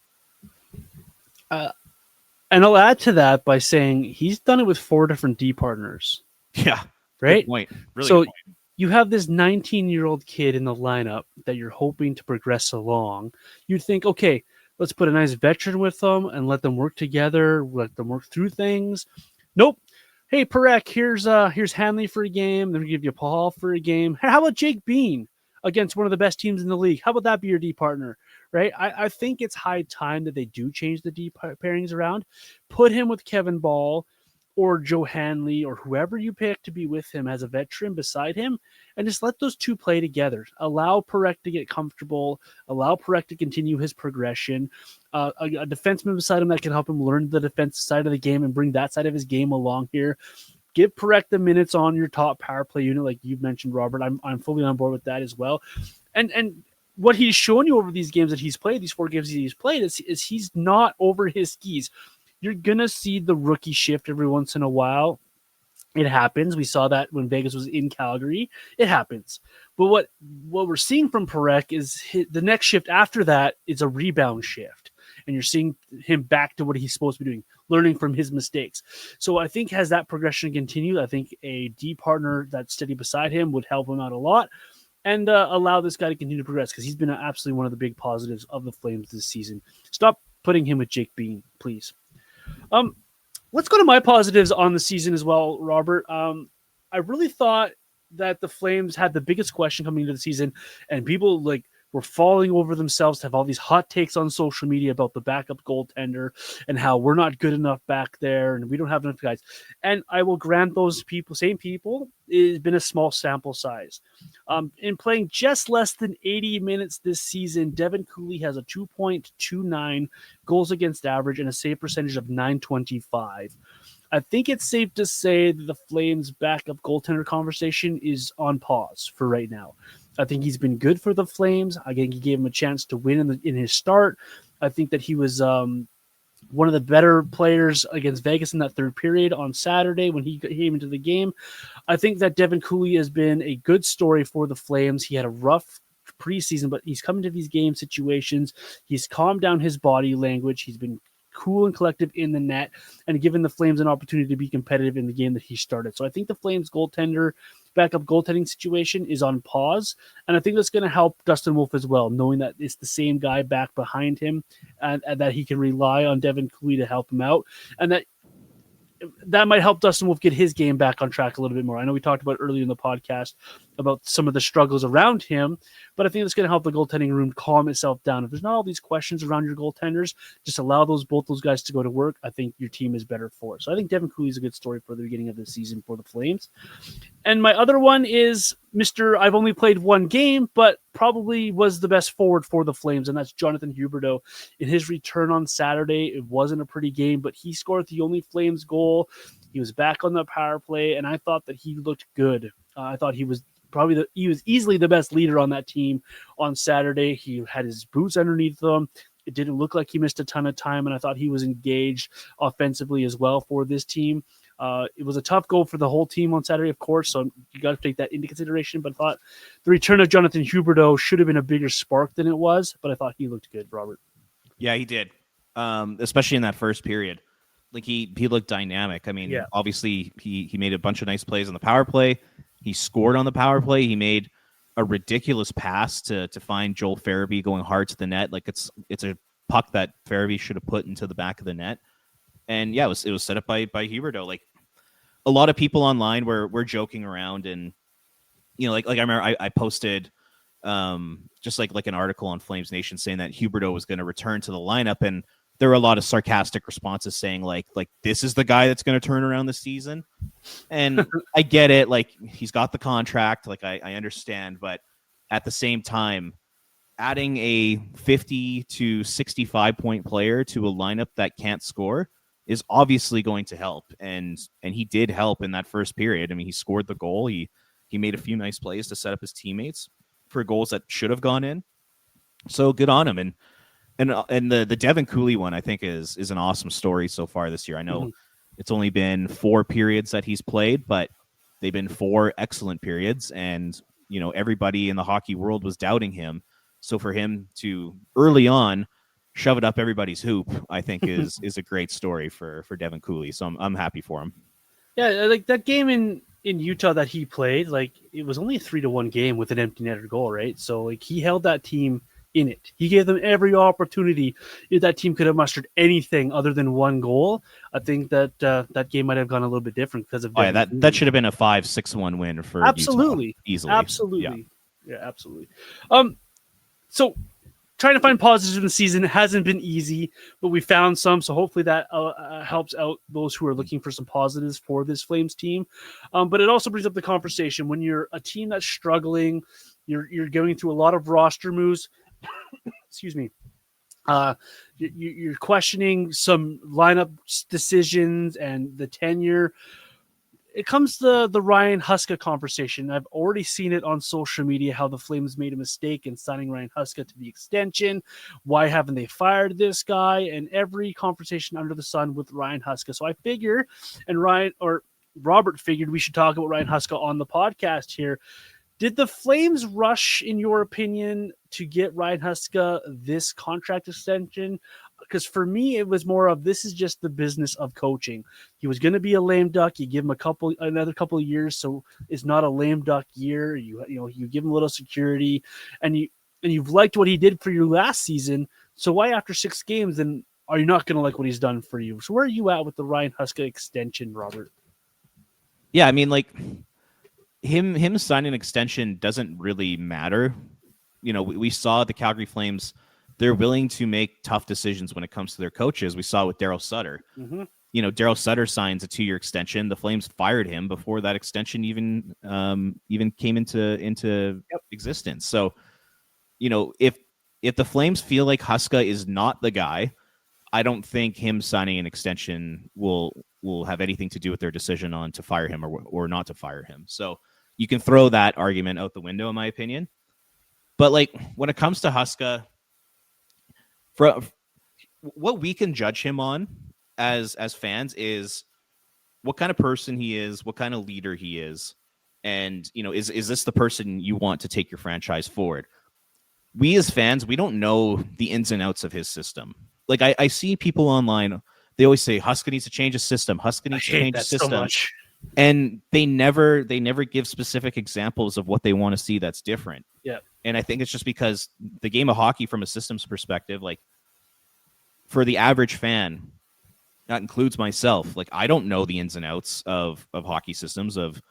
And I'll add to that by saying he's done it with 4 different D partners. Yeah, right. Good point. Really. So good point. You have this 19-year-old kid in the lineup that you're hoping to progress along. You'd think, okay, let's put a nice veteran with them and let them work together, let them work through things. Nope. Hey, Parekh, here's Hanley for a game. Then we give you Paul for a game. How about Jake Bean against one of the best teams in the league? How about that be your D partner, right? I think it's high time that they do change the D pairings around. Put him with Kevin Ball or Joe Hanley or whoever you pick to be with him as a veteran beside him, and just let those two play together. Allow Parekh to get comfortable. Allow Parekh to continue his progression. A defenseman beside him that can help him learn the defensive side of the game and bring that side of his game along here. Give Parekh the minutes on your top power play unit, like you've mentioned, Robert. I'm fully on board with that as well. And what he's shown you over these games that he's played, these 4 games that he's played, is he's not over his skis. You're going to see the rookie shift every once in a while. It happens. We saw that when Vegas was in Calgary. It happens. But what we're seeing from Parekh is the next shift after that is a rebound shift. And you're seeing him back to what he's supposed to be doing, learning from his mistakes. So I think as that progression continues, I think a D partner that's steady beside him would help him out a lot and allow this guy to continue to progress, because he's been absolutely one of the big positives of the Flames this season. Stop putting him with Jake Bean, please. Let's go to my positives on the season as well, Robert. I really thought that the Flames had the biggest question coming into the season, and people were falling over themselves to have all these hot takes on social media about the backup goaltender and how we're not good enough back there and we don't have enough guys. And I will grant those same people, it's been a small sample size. In playing just less than 80 minutes this season, Devin Cooley has a 2.29 goals against average and a save percentage of .925. I think it's safe to say that the Flames' backup goaltender conversation is on pause for right now. I think he's been good for the Flames. I think he gave him a chance to win in his start. I think that he was one of the better players against Vegas in that third period on Saturday when he came into the game. I think that Devin Cooley has been a good story for the Flames. He had a rough preseason, but he's come into these game situations. He's calmed down his body language. He's been cool and collective in the net and given the Flames an opportunity to be competitive in the game that he started. So I think the Flames backup goaltending situation is on pause, and I think that's going to help Dustin Wolf as well, knowing that it's the same guy back behind him and that he can rely on Devin Cooley to help him out, and that might help Dustin Wolf get his game back on track a little bit more. I know we talked about earlier in the podcast about some of the struggles around him, but I think it's going to help the goaltending room calm itself down. If there's not all these questions around your goaltenders, just allow both those guys to go to work. I think your team is better for it. So I think Devin Cooley is a good story for the beginning of the season for the Flames. And my other one is Mr. I've only played one game, but probably was the best forward for the Flames, and that's Jonathan Huberdeau. In his return on Saturday, it wasn't a pretty game, but he scored the only Flames goal. He was back on the power play, and I thought that he looked good. I thought he was easily the best leader on that team on Saturday. He had his boots underneath him. It didn't look like he missed a ton of time, and I thought he was engaged offensively as well for this team. It was a tough goal for the whole team on Saturday, of course, so you got to take that into consideration. But I thought the return of Jonathan Huberdeau should have been a bigger spark than it was, but I thought he looked good, Robert. Yeah, he did, especially in that first period. Like he looked dynamic. I mean, Obviously he made a bunch of nice plays on the power play. He scored on the power play. He made a ridiculous pass to find Joel Farabee going hard to the net. Like it's a puck that Farabee should have put into the back of the net. And yeah, it was set up by Huberdeau. Like a lot of people online were joking around, and like I remember I posted just like an article on Flames Nation saying that Huberdeau was going to return to the lineup, and there were a lot of sarcastic responses saying like this is the guy that's going to turn around the season. And I get it, like he's got the contract, like I understand, but at the same time, adding a 50 to 65 point player to a lineup that can't score is obviously going to help, and he did help in that first period. I mean, he scored the goal. He made a few nice plays to set up his teammates for goals that should have gone in. So good on him. And the Devin Cooley one, I think, is an awesome story so far this year. I know it's only been 4 periods that he's played, but they've been 4 excellent periods, and everybody in the hockey world was doubting him. So for him to early on shove it up everybody's hoop, I think is a great story for Devin Cooley. So I'm happy for him. Yeah, like that game in Utah that he played, like it was only a 3-1 game with an empty netter goal, right? So like he held that team in it. He gave them every opportunity. If that team could have mustered anything other than 1 goal, I think that that game might have gone a little bit different because of that should have been a 5-6-1 win for absolutely Utah, easily. Absolutely. Yeah, absolutely. So trying to find positives in the season hasn't been easy, but we found some. So hopefully that helps out those who are looking for some positives for this Flames team. But it also brings up the conversation when you're a team that's struggling, you're going through a lot of roster moves. Excuse me. You're questioning some lineup decisions and the tenure. It comes to the Ryan Huska conversation. I've already seen it on social media how the Flames made a mistake in signing Ryan Huska to the extension. Why haven't they fired this guy? And every conversation under the sun with Ryan Huska. So I figure, and Robert figured we should talk about Ryan Huska on the podcast here. Did the Flames rush, in your opinion, to get Ryan Huska this contract extension? Because for me, it was more of this is just the business of coaching. He was going to be a lame duck. You give him another couple of years, so it's not a lame duck year. You give him a little security, and you've liked what he did for you last season. So why after 6 games then are you not going to like what he's done for you? So where are you at with the Ryan Huska extension, Robert? Yeah, I mean, like him signing an extension doesn't really matter. We saw the Calgary Flames. They're willing to make tough decisions when it comes to their coaches. We saw with Daryl Sutter. Mm-hmm. Daryl Sutter signs a 2-year extension. The Flames fired him before that extension even came into existence. So, if the Flames feel like Huska is not the guy, I don't think him signing an extension will have anything to do with their decision on to fire him or not to fire him. So you can throw that argument out the window, in my opinion. But like when it comes to Huska, for what we can judge him on as fans is what kind of person he is, what kind of leader he is, and is this the person you want to take your franchise forward? We as fans, we don't know the ins and outs of his system. Like I see people online, they always say Huska needs to change his system. Huska needs to change his system. So much. And they never give specific examples of what they want to see that's different. Yeah. And I think it's just because the game of hockey from a systems perspective, like for the average fan, that includes myself, like I don't know the ins and outs of hockey systems of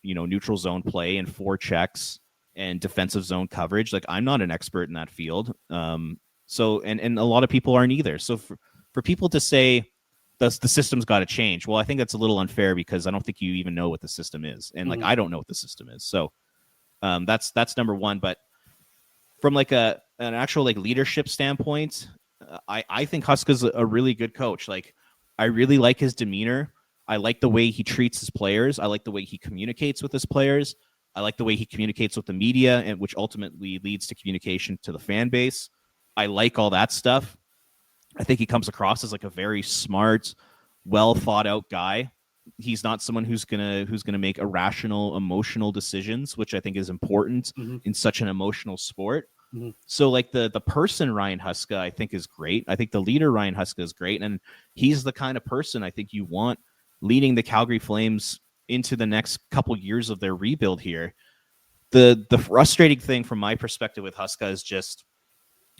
neutral zone play and forechecks and defensive zone coverage. Like I'm not an expert in that field. So and a lot of people aren't either. So for people to say the system's got to change, well, I think that's a little unfair because I don't think you even know what the system is, and like I don't know what the system is. So that's number one. But from like an actual like leadership standpoint, I think Huska's a really good coach. Like I really like his demeanor. I like the way he treats his players. I like the way he communicates with his players. I like the way he communicates with the media, and which ultimately leads to communication to the fan base. I like all that stuff. I think he comes across as like a very smart, well thought out guy. He's not someone who's gonna make irrational, emotional decisions, which I think is important in such an emotional sport. Mm-hmm. So like the person Ryan Huska, I think is great. I think the leader Ryan Huska is great, and he's the kind of person I think you want leading the Calgary Flames into the next couple years of their rebuild here. The frustrating thing from my perspective with Huska is just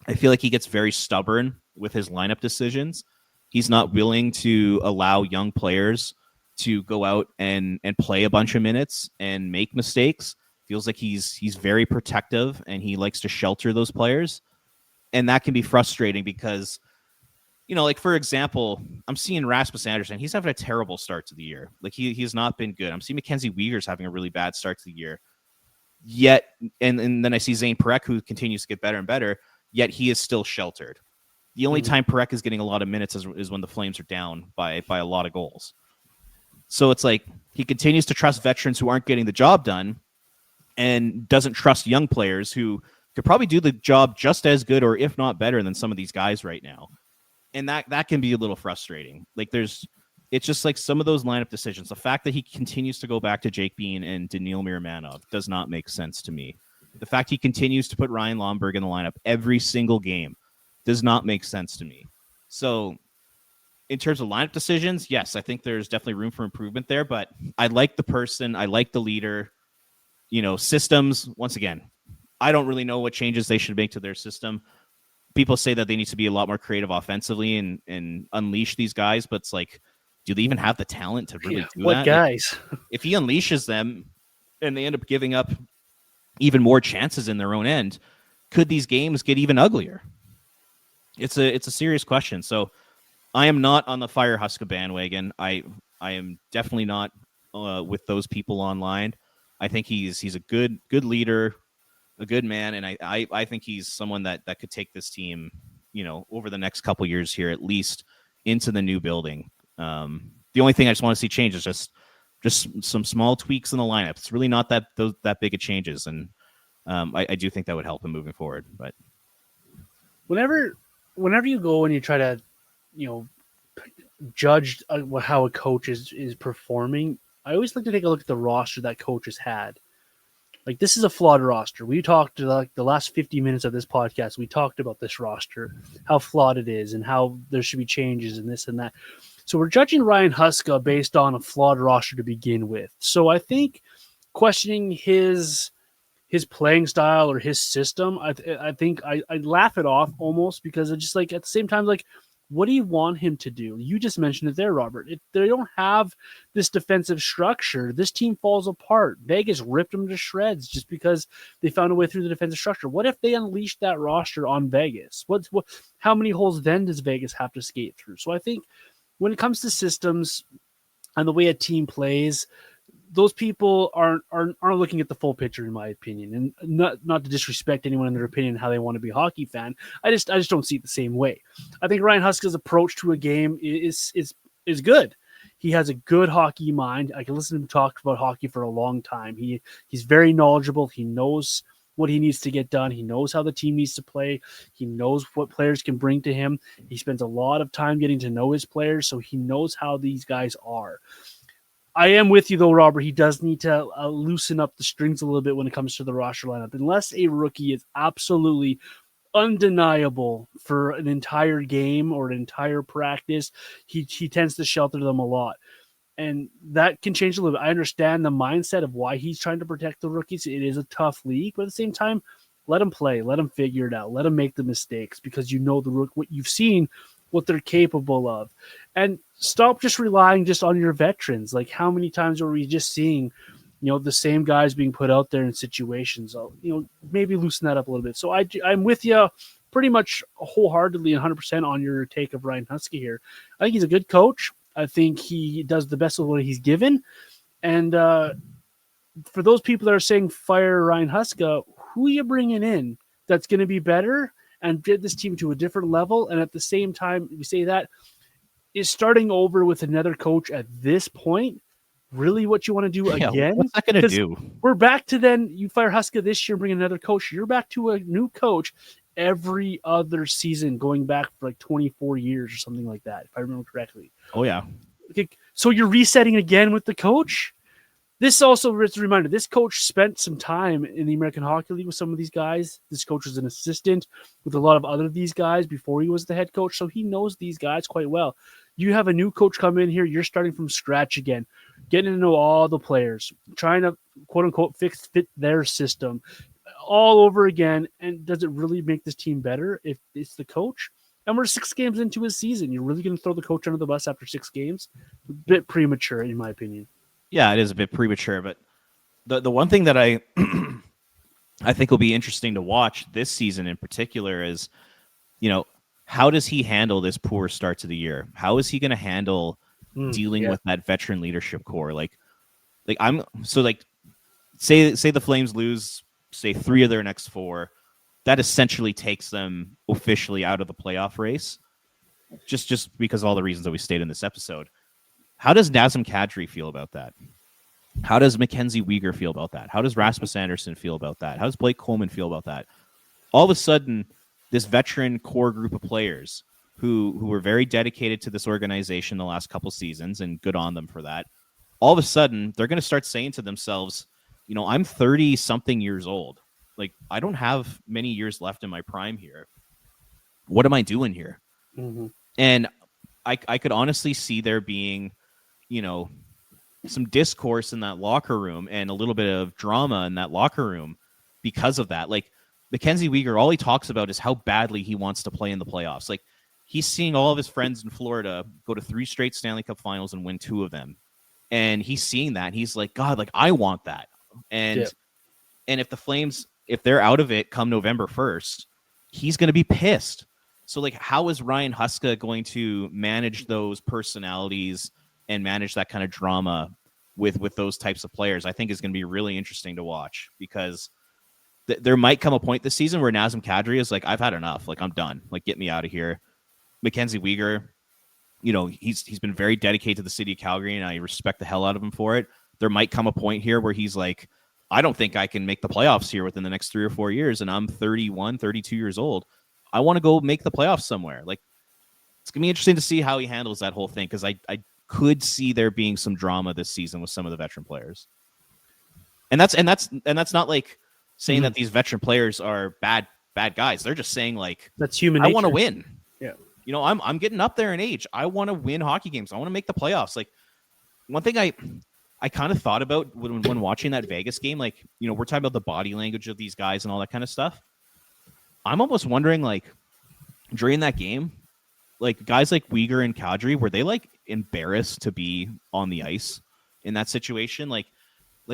I feel like he gets very stubborn with his lineup decisions. He's not willing to allow young players to go out and play a bunch of minutes and make mistakes. Feels like he's very protective and he likes to shelter those players. And that can be frustrating because, like for example, I'm seeing Rasmus Andersson. He's having a terrible start to the year. Like he has not been good. I'm seeing Mackenzie Weegar's having a really bad start to the year. Yet, and then I see Zayne Parekh, who continues to get better and better, yet he is still sheltered. The only time Parekh is getting a lot of minutes is when the Flames are down by a lot of goals. So it's like he continues to trust veterans who aren't getting the job done and doesn't trust young players who could probably do the job just as good or if not better than some of these guys right now. And that can be a little frustrating. Like it's just like some of those lineup decisions. The fact that he continues to go back to Jake Bean and Daniil Miramanov does not make sense to me. The fact he continues to put Ryan Lomberg in the lineup every single game does not make sense to me. So in terms of lineup decisions, yes, I think there's definitely room for improvement there, but I like the person. I like the leader. Systems, once again, I don't really know what changes they should make to their system. People say that they need to be a lot more creative offensively and unleash these guys, but it's like, do they even have the talent to really do what that? guys? Like, if he unleashes them and they end up giving up even more chances in their own end, could these games get even uglier? It's a serious question. So I am not on the Fire Huska bandwagon. I am definitely not with those people online. I think he's a good leader, a good man, and I think he's someone that could take this team, over the next couple years here, at least into the new building. The only thing I just want to see change is just some small tweaks in the lineup. It's really not that big of changes, and I do think that would help him moving forward. But whenever you go and you try to, judge how a coach is performing, I always like to take a look at the roster that coach has had. Like, this is a flawed roster. We talked like the last 50 minutes of this podcast. We talked about this roster, how flawed it is, and how there should be changes and this and that. So we're judging Ryan Huska based on a flawed roster to begin with. So I think questioning his playing style or his system, I think I laugh it off almost, because it's just like, at the same time, like, what do you want him to do? You just mentioned it there, Robert. They don't have this defensive structure. This team falls apart. Vegas ripped them to shreds just because they found a way through the defensive structure. What if they unleashed that roster on Vegas? How many holes then does Vegas have to skate through? So I think when it comes to systems and the way a team plays, those people aren't looking at the full picture, in my opinion. And not to disrespect anyone in their opinion how they want to be a hockey fan. I just don't see it the same way. I think Ryan Huska's approach to a game is good. He has a good hockey mind. I can listen to him talk about hockey for a long time. He's very knowledgeable. He knows what he needs to get done. He knows how the team needs to play. He knows what players can bring to him. He spends a lot of time getting to know his players, so he knows how these guys are. I am with you, though, Robert. He does need to loosen up the strings a little bit when it comes to the roster lineup. Unless a rookie is absolutely undeniable for an entire game or an entire practice, he tends to shelter them a lot. And that can change a little bit. I understand the mindset of why he's trying to protect the rookies. It is a tough league, but at the same time, let them play. Let them figure it out. Let them make the mistakes, because what you've seen, what they're capable of. And stop just relying just on your veterans. Like, how many times are we just seeing, the same guys being put out there in situations? Maybe loosen that up a little bit. So I'm with you pretty much wholeheartedly and 100% on your take of Ryan Huska here. I think he's a good coach. I think he does the best of what he's given. And for those people that are saying fire Ryan Huska, who are you bringing in that's going to be better and get this team to a different level? And at the same time, we say that, is starting over with another coach at this point really what you want to do again? What's that going to do? We're back to then you fire Huska this year and bring another coach. You're back to a new coach every other season, going back for like 24 years or something like that, if I remember correctly. Oh, yeah. Okay, so you're resetting again with the coach? This also is a reminder. This coach spent some time in the American Hockey League with some of these guys. This coach was an assistant with a lot of other of these guys before he was the head coach, so he knows these guys quite well. You have a new coach come in here. You're starting from scratch again, getting to know all the players, trying to, quote-unquote, fit their system. all over again. And does it really make this team better if it's the coach? And we're 6 games into his season. You're really going to throw the coach under the bus after 6 games? A bit premature, in my opinion. Yeah, it is a bit premature, but the one thing that I I think will be interesting to watch this season in particular is, how does he handle this poor start to the year? How is he going to handle dealing with that veteran leadership core? Say the Flames lose, say 3 of their next 4, that essentially takes them officially out of the playoff race. Just because of all the reasons that we stated in this episode. How does Nazem Kadri feel about that? How does Mackenzie Weegar feel about that? How does Rasmus Anderson feel about that? How does Blake Coleman feel about that? All of a sudden, this veteran core group of players who were very dedicated to this organization the last couple seasons, and good on them for that, all of a sudden, they're going to start saying to themselves, I'm 30-something years old. Like, I don't have many years left in my prime here. What am I doing here? Mm-hmm. And I could honestly see there being, some discourse in that locker room and a little bit of drama in that locker room because of that. Like, Mackenzie Weegar, all he talks about is how badly he wants to play in the playoffs. Like, he's seeing all of his friends in Florida go to 3 straight Stanley Cup finals and win 2 of them. And he's seeing that. And he's like, God, like, I want that. And if the Flames, if they're out of it come November 1st, he's going to be pissed. So, like, how is Ryan Huska going to manage those personalities and manage that kind of drama with those types of players? I think is going to be really interesting to watch, because there might come a point this season where Nazem Kadri is like, I've had enough. Like, I'm done. Like, get me out of here. Mackenzie Weegar, he's been very dedicated to the city of Calgary, and I respect the hell out of him for it. There might come a point here where he's like, I don't think I can make the playoffs here within the next 3 or 4 years, and I'm 31, 32 years old. I want to go make the playoffs somewhere. Like, it's going to be interesting to see how he handles that whole thing, because I could see there being some drama this season with some of the veteran players. And that's not like saying that these veteran players are bad guys. They're just saying, like, that's human nature. I want to win. Yeah. I'm getting up there in age. I want to win hockey games. I want to make the playoffs. Like, one thing I kind of thought about when watching that Vegas game, like, we're talking about the body language of these guys and all that kind of stuff. I'm almost wondering, like, during that game, like, guys like Weegar and Kadri, were they, like, embarrassed to be on the ice in that situation? Like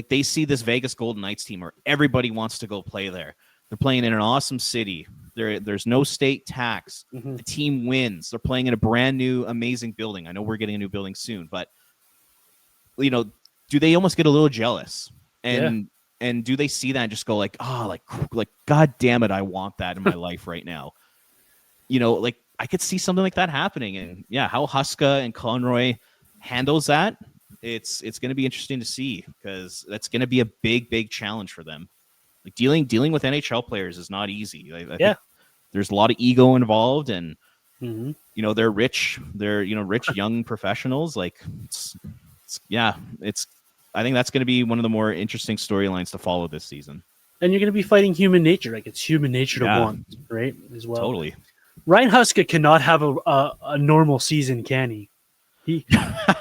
they see this Vegas Golden Knights team where everybody wants to go play there. They're playing in an awesome city. There's no state tax. The team wins. They're playing in a brand new, amazing building. I know we're getting a new building soon, but, do they almost get a little jealous? And do they see that and just go like, like, God damn it, I want that in my life right now? Like, I could see something like that happening. And how Huska and Conroy handles that, it's going to be interesting to see, because that's going to be a big challenge for them. Like, dealing with NHL players is not easy. I think there's a lot of ego involved, and they're rich. They're rich young professionals. Like, I think that's going to be one of the more interesting storylines to follow this season. And you're going to be fighting human nature. Like, it's human nature to want, right? As well. Totally. Ryan Huska cannot have a normal season, can he?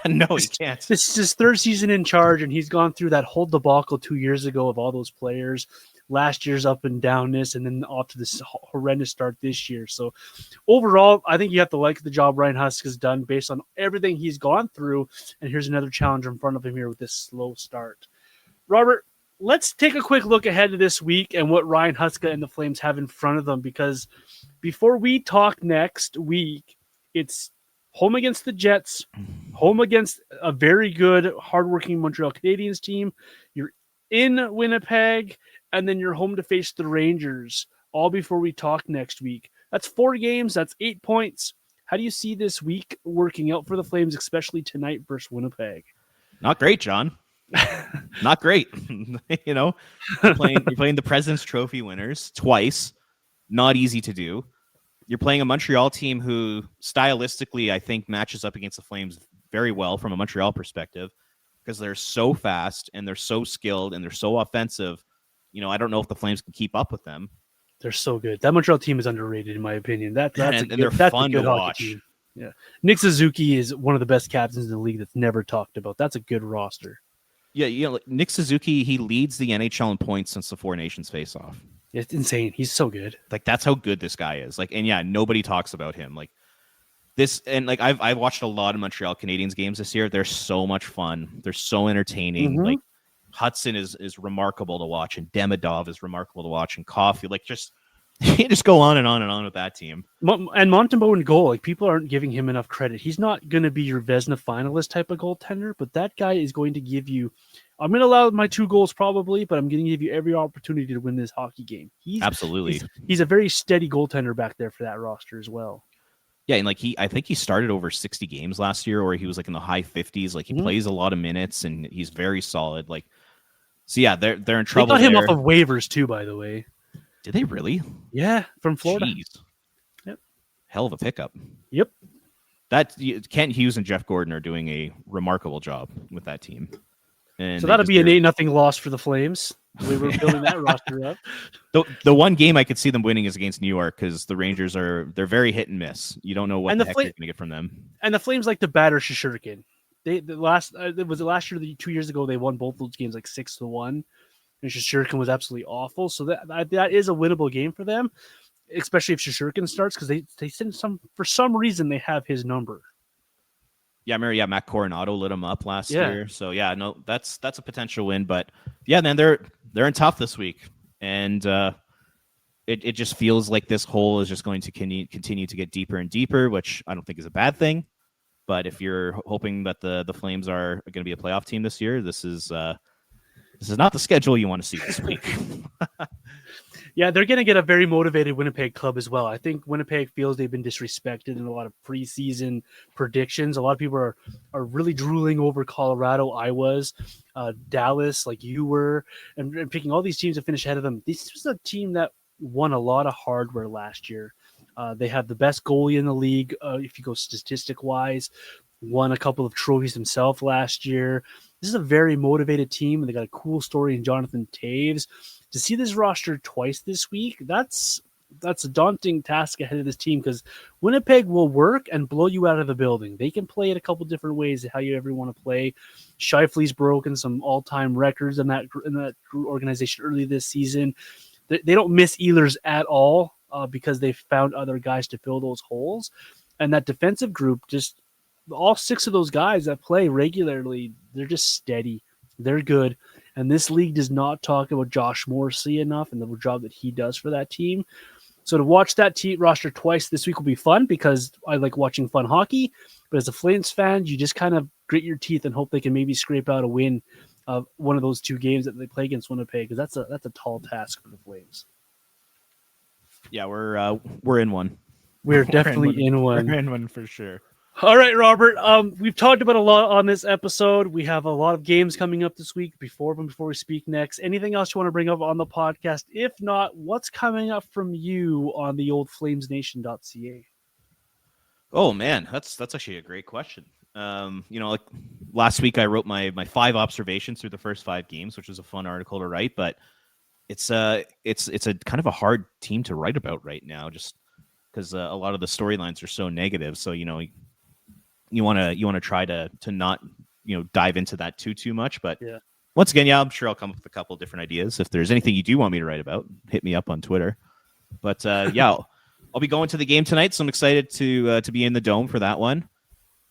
No, he can't. This is his 3rd season in charge, and he's gone through that whole debacle 2 years ago of all those players. Last year's up and downness, and then off to this horrendous start this year. So overall, I think you have to like the job Ryan Huska's done based on everything he's gone through. And here's another challenge in front of him here with this slow start. Robert, let's take a quick look ahead to this week and what Ryan Huska and the Flames have in front of them, because before we talk next week, it's home against the Jets, home against a very good, hardworking Montreal Canadiens team. You're in Winnipeg, and then you're home to face the Rangers, all before we talk next week. That's 4 games. That's 8 points. How do you see this week working out for the Flames, especially tonight versus Winnipeg? Not great, John. Not great. You're playing the President's Trophy winners twice. Not easy to do. You're playing a Montreal team who stylistically, I think, matches up against the Flames very well from a Montreal perspective, because they're so fast and they're so skilled and they're so offensive. I don't know if the Flames can keep up with them. They're so good. That Montreal team is underrated, in my opinion. That's they're fun to watch. Team. Yeah, Nick Suzuki is one of the best captains in the league that's never talked about. That's a good roster. Yeah, like Nick Suzuki, he leads the NHL in points since the Four Nations face-off. It's insane. He's so good. Like that's how good this guy is. Like, and yeah, nobody talks about him. Like this, and like I've watched a lot of Montreal Canadiens games this year. They're so much fun. They're so entertaining. Like Hudson is remarkable to watch, and Demidov is remarkable to watch, and Coffey. Like just you just go on and on and on with that team. And Montembeault in goal, like people aren't giving him enough credit. He's not going to be your Vezina finalist type of goaltender, but that guy is going to give you. I'm going to allow my 2 goals probably, but I'm going to give you every opportunity to win this hockey game. Absolutely, he's a very steady goaltender back there for that roster as well. Yeah, and like I think he started over 60 games last year, or he was like in the high 50s. Like he plays a lot of minutes, and he's very solid. Like, so yeah, they're in trouble. They got him off of waivers too, by the way. Did they really? Yeah, from Florida. Jeez. Yep. Hell of a pickup. Yep. That Kent Hughes and Jeff Gordon are doing a remarkable job with that team. And so that'll be an 8-0 loss for the Flames. We were building that roster up. The one game I could see them winning is against New York because the Rangers they're very hit and miss. You don't know what the heck you're going to get from them. And the Flames like to batter Shesterkin. It was last year, 2 years ago, they won both those games like 6-1. And Shesterkin was absolutely awful. So that is a winnable game for them, especially if Shesterkin starts because they send for some reason they have his number. Yeah, Matt Coronado lit him up last year. So yeah, no, that's a potential win. But yeah, man, they're in tough this week, and it just feels like this hole is just going to continue to get deeper and deeper, which I don't think is a bad thing. But if you're hoping that the Flames are going to be a playoff team this year, this is not the schedule you want to see this week. Yeah, they're going to get a very motivated Winnipeg club as well. I think Winnipeg feels they've been disrespected in a lot of preseason predictions. A lot of people are really drooling over Colorado. I was, Dallas, like you were, and picking all these teams to finish ahead of them. This was a team that won a lot of hardware last year. They have the best goalie in the league, if you go statistic-wise. Won a couple of trophies himself last year. This is a very motivated team, and they got a cool story in Jonathan Taves. To see this roster twice this week, that's a daunting task ahead of this team because Winnipeg will work and blow you out of the building. They can play it a couple different ways how you ever want to play. Scheifele's broken some all-time records in that organization early this season. They don't miss Ehlers at all because they found other guys to fill those holes. And that defensive group, just all 6 of those guys that play regularly, they're just steady. They're good. And this league does not talk about Josh Morrissey enough and the job that he does for that team. So to watch that team roster twice this week will be fun because I like watching fun hockey. But as a Flames fan, you just kind of grit your teeth and hope they can maybe scrape out a win of one of those 2 games that they play against Winnipeg because that's a tall task for the Flames. Yeah, we're in one. We're definitely in one. We're in one for sure. All right, Robert. We've talked about a lot on this episode. We have a lot of games coming up this week before we speak next. Anything else you want to bring up on the podcast? If not, what's coming up from you on the old flamesnation.ca? Oh man, that's actually a great question. Like last week I wrote my 5 observations through the first 5 games, which was a fun article to write, but it's a kind of a hard team to write about right now just because a lot of the storylines are so negative. So, you want to try to not dive into that too much, but once again, I'm sure I'll come up with a couple of different ideas. If there's anything you do want me to write about, hit me up on Twitter. But I'll be going to the game tonight, so I'm excited to be in the Dome for that one.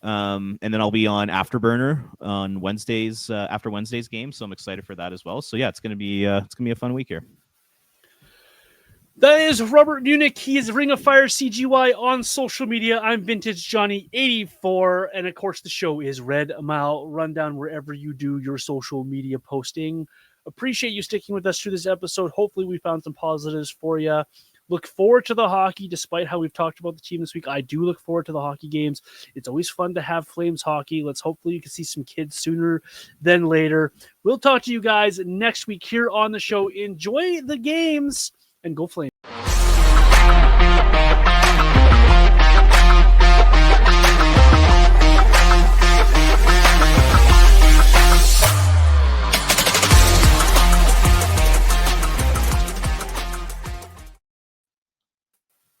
And then I'll be on Afterburner on Wednesdays after Wednesday's game, so I'm excited for that as well. So it's gonna be a fun week here. That is Robert Munich. He is Ring of Fire CGY on social media. I'm Vintage Johnny 84. And of course, the show is Red Mile Rundown wherever you do your social media posting. Appreciate you sticking with us through this episode. Hopefully, we found some positives for you. Look forward to the hockey, despite how we've talked about the team this week. I do look forward to the hockey games. It's always fun to have Flames hockey. Hopefully you can see some kids sooner than later. We'll talk to you guys next week here on the show. Enjoy the games. And go Flames.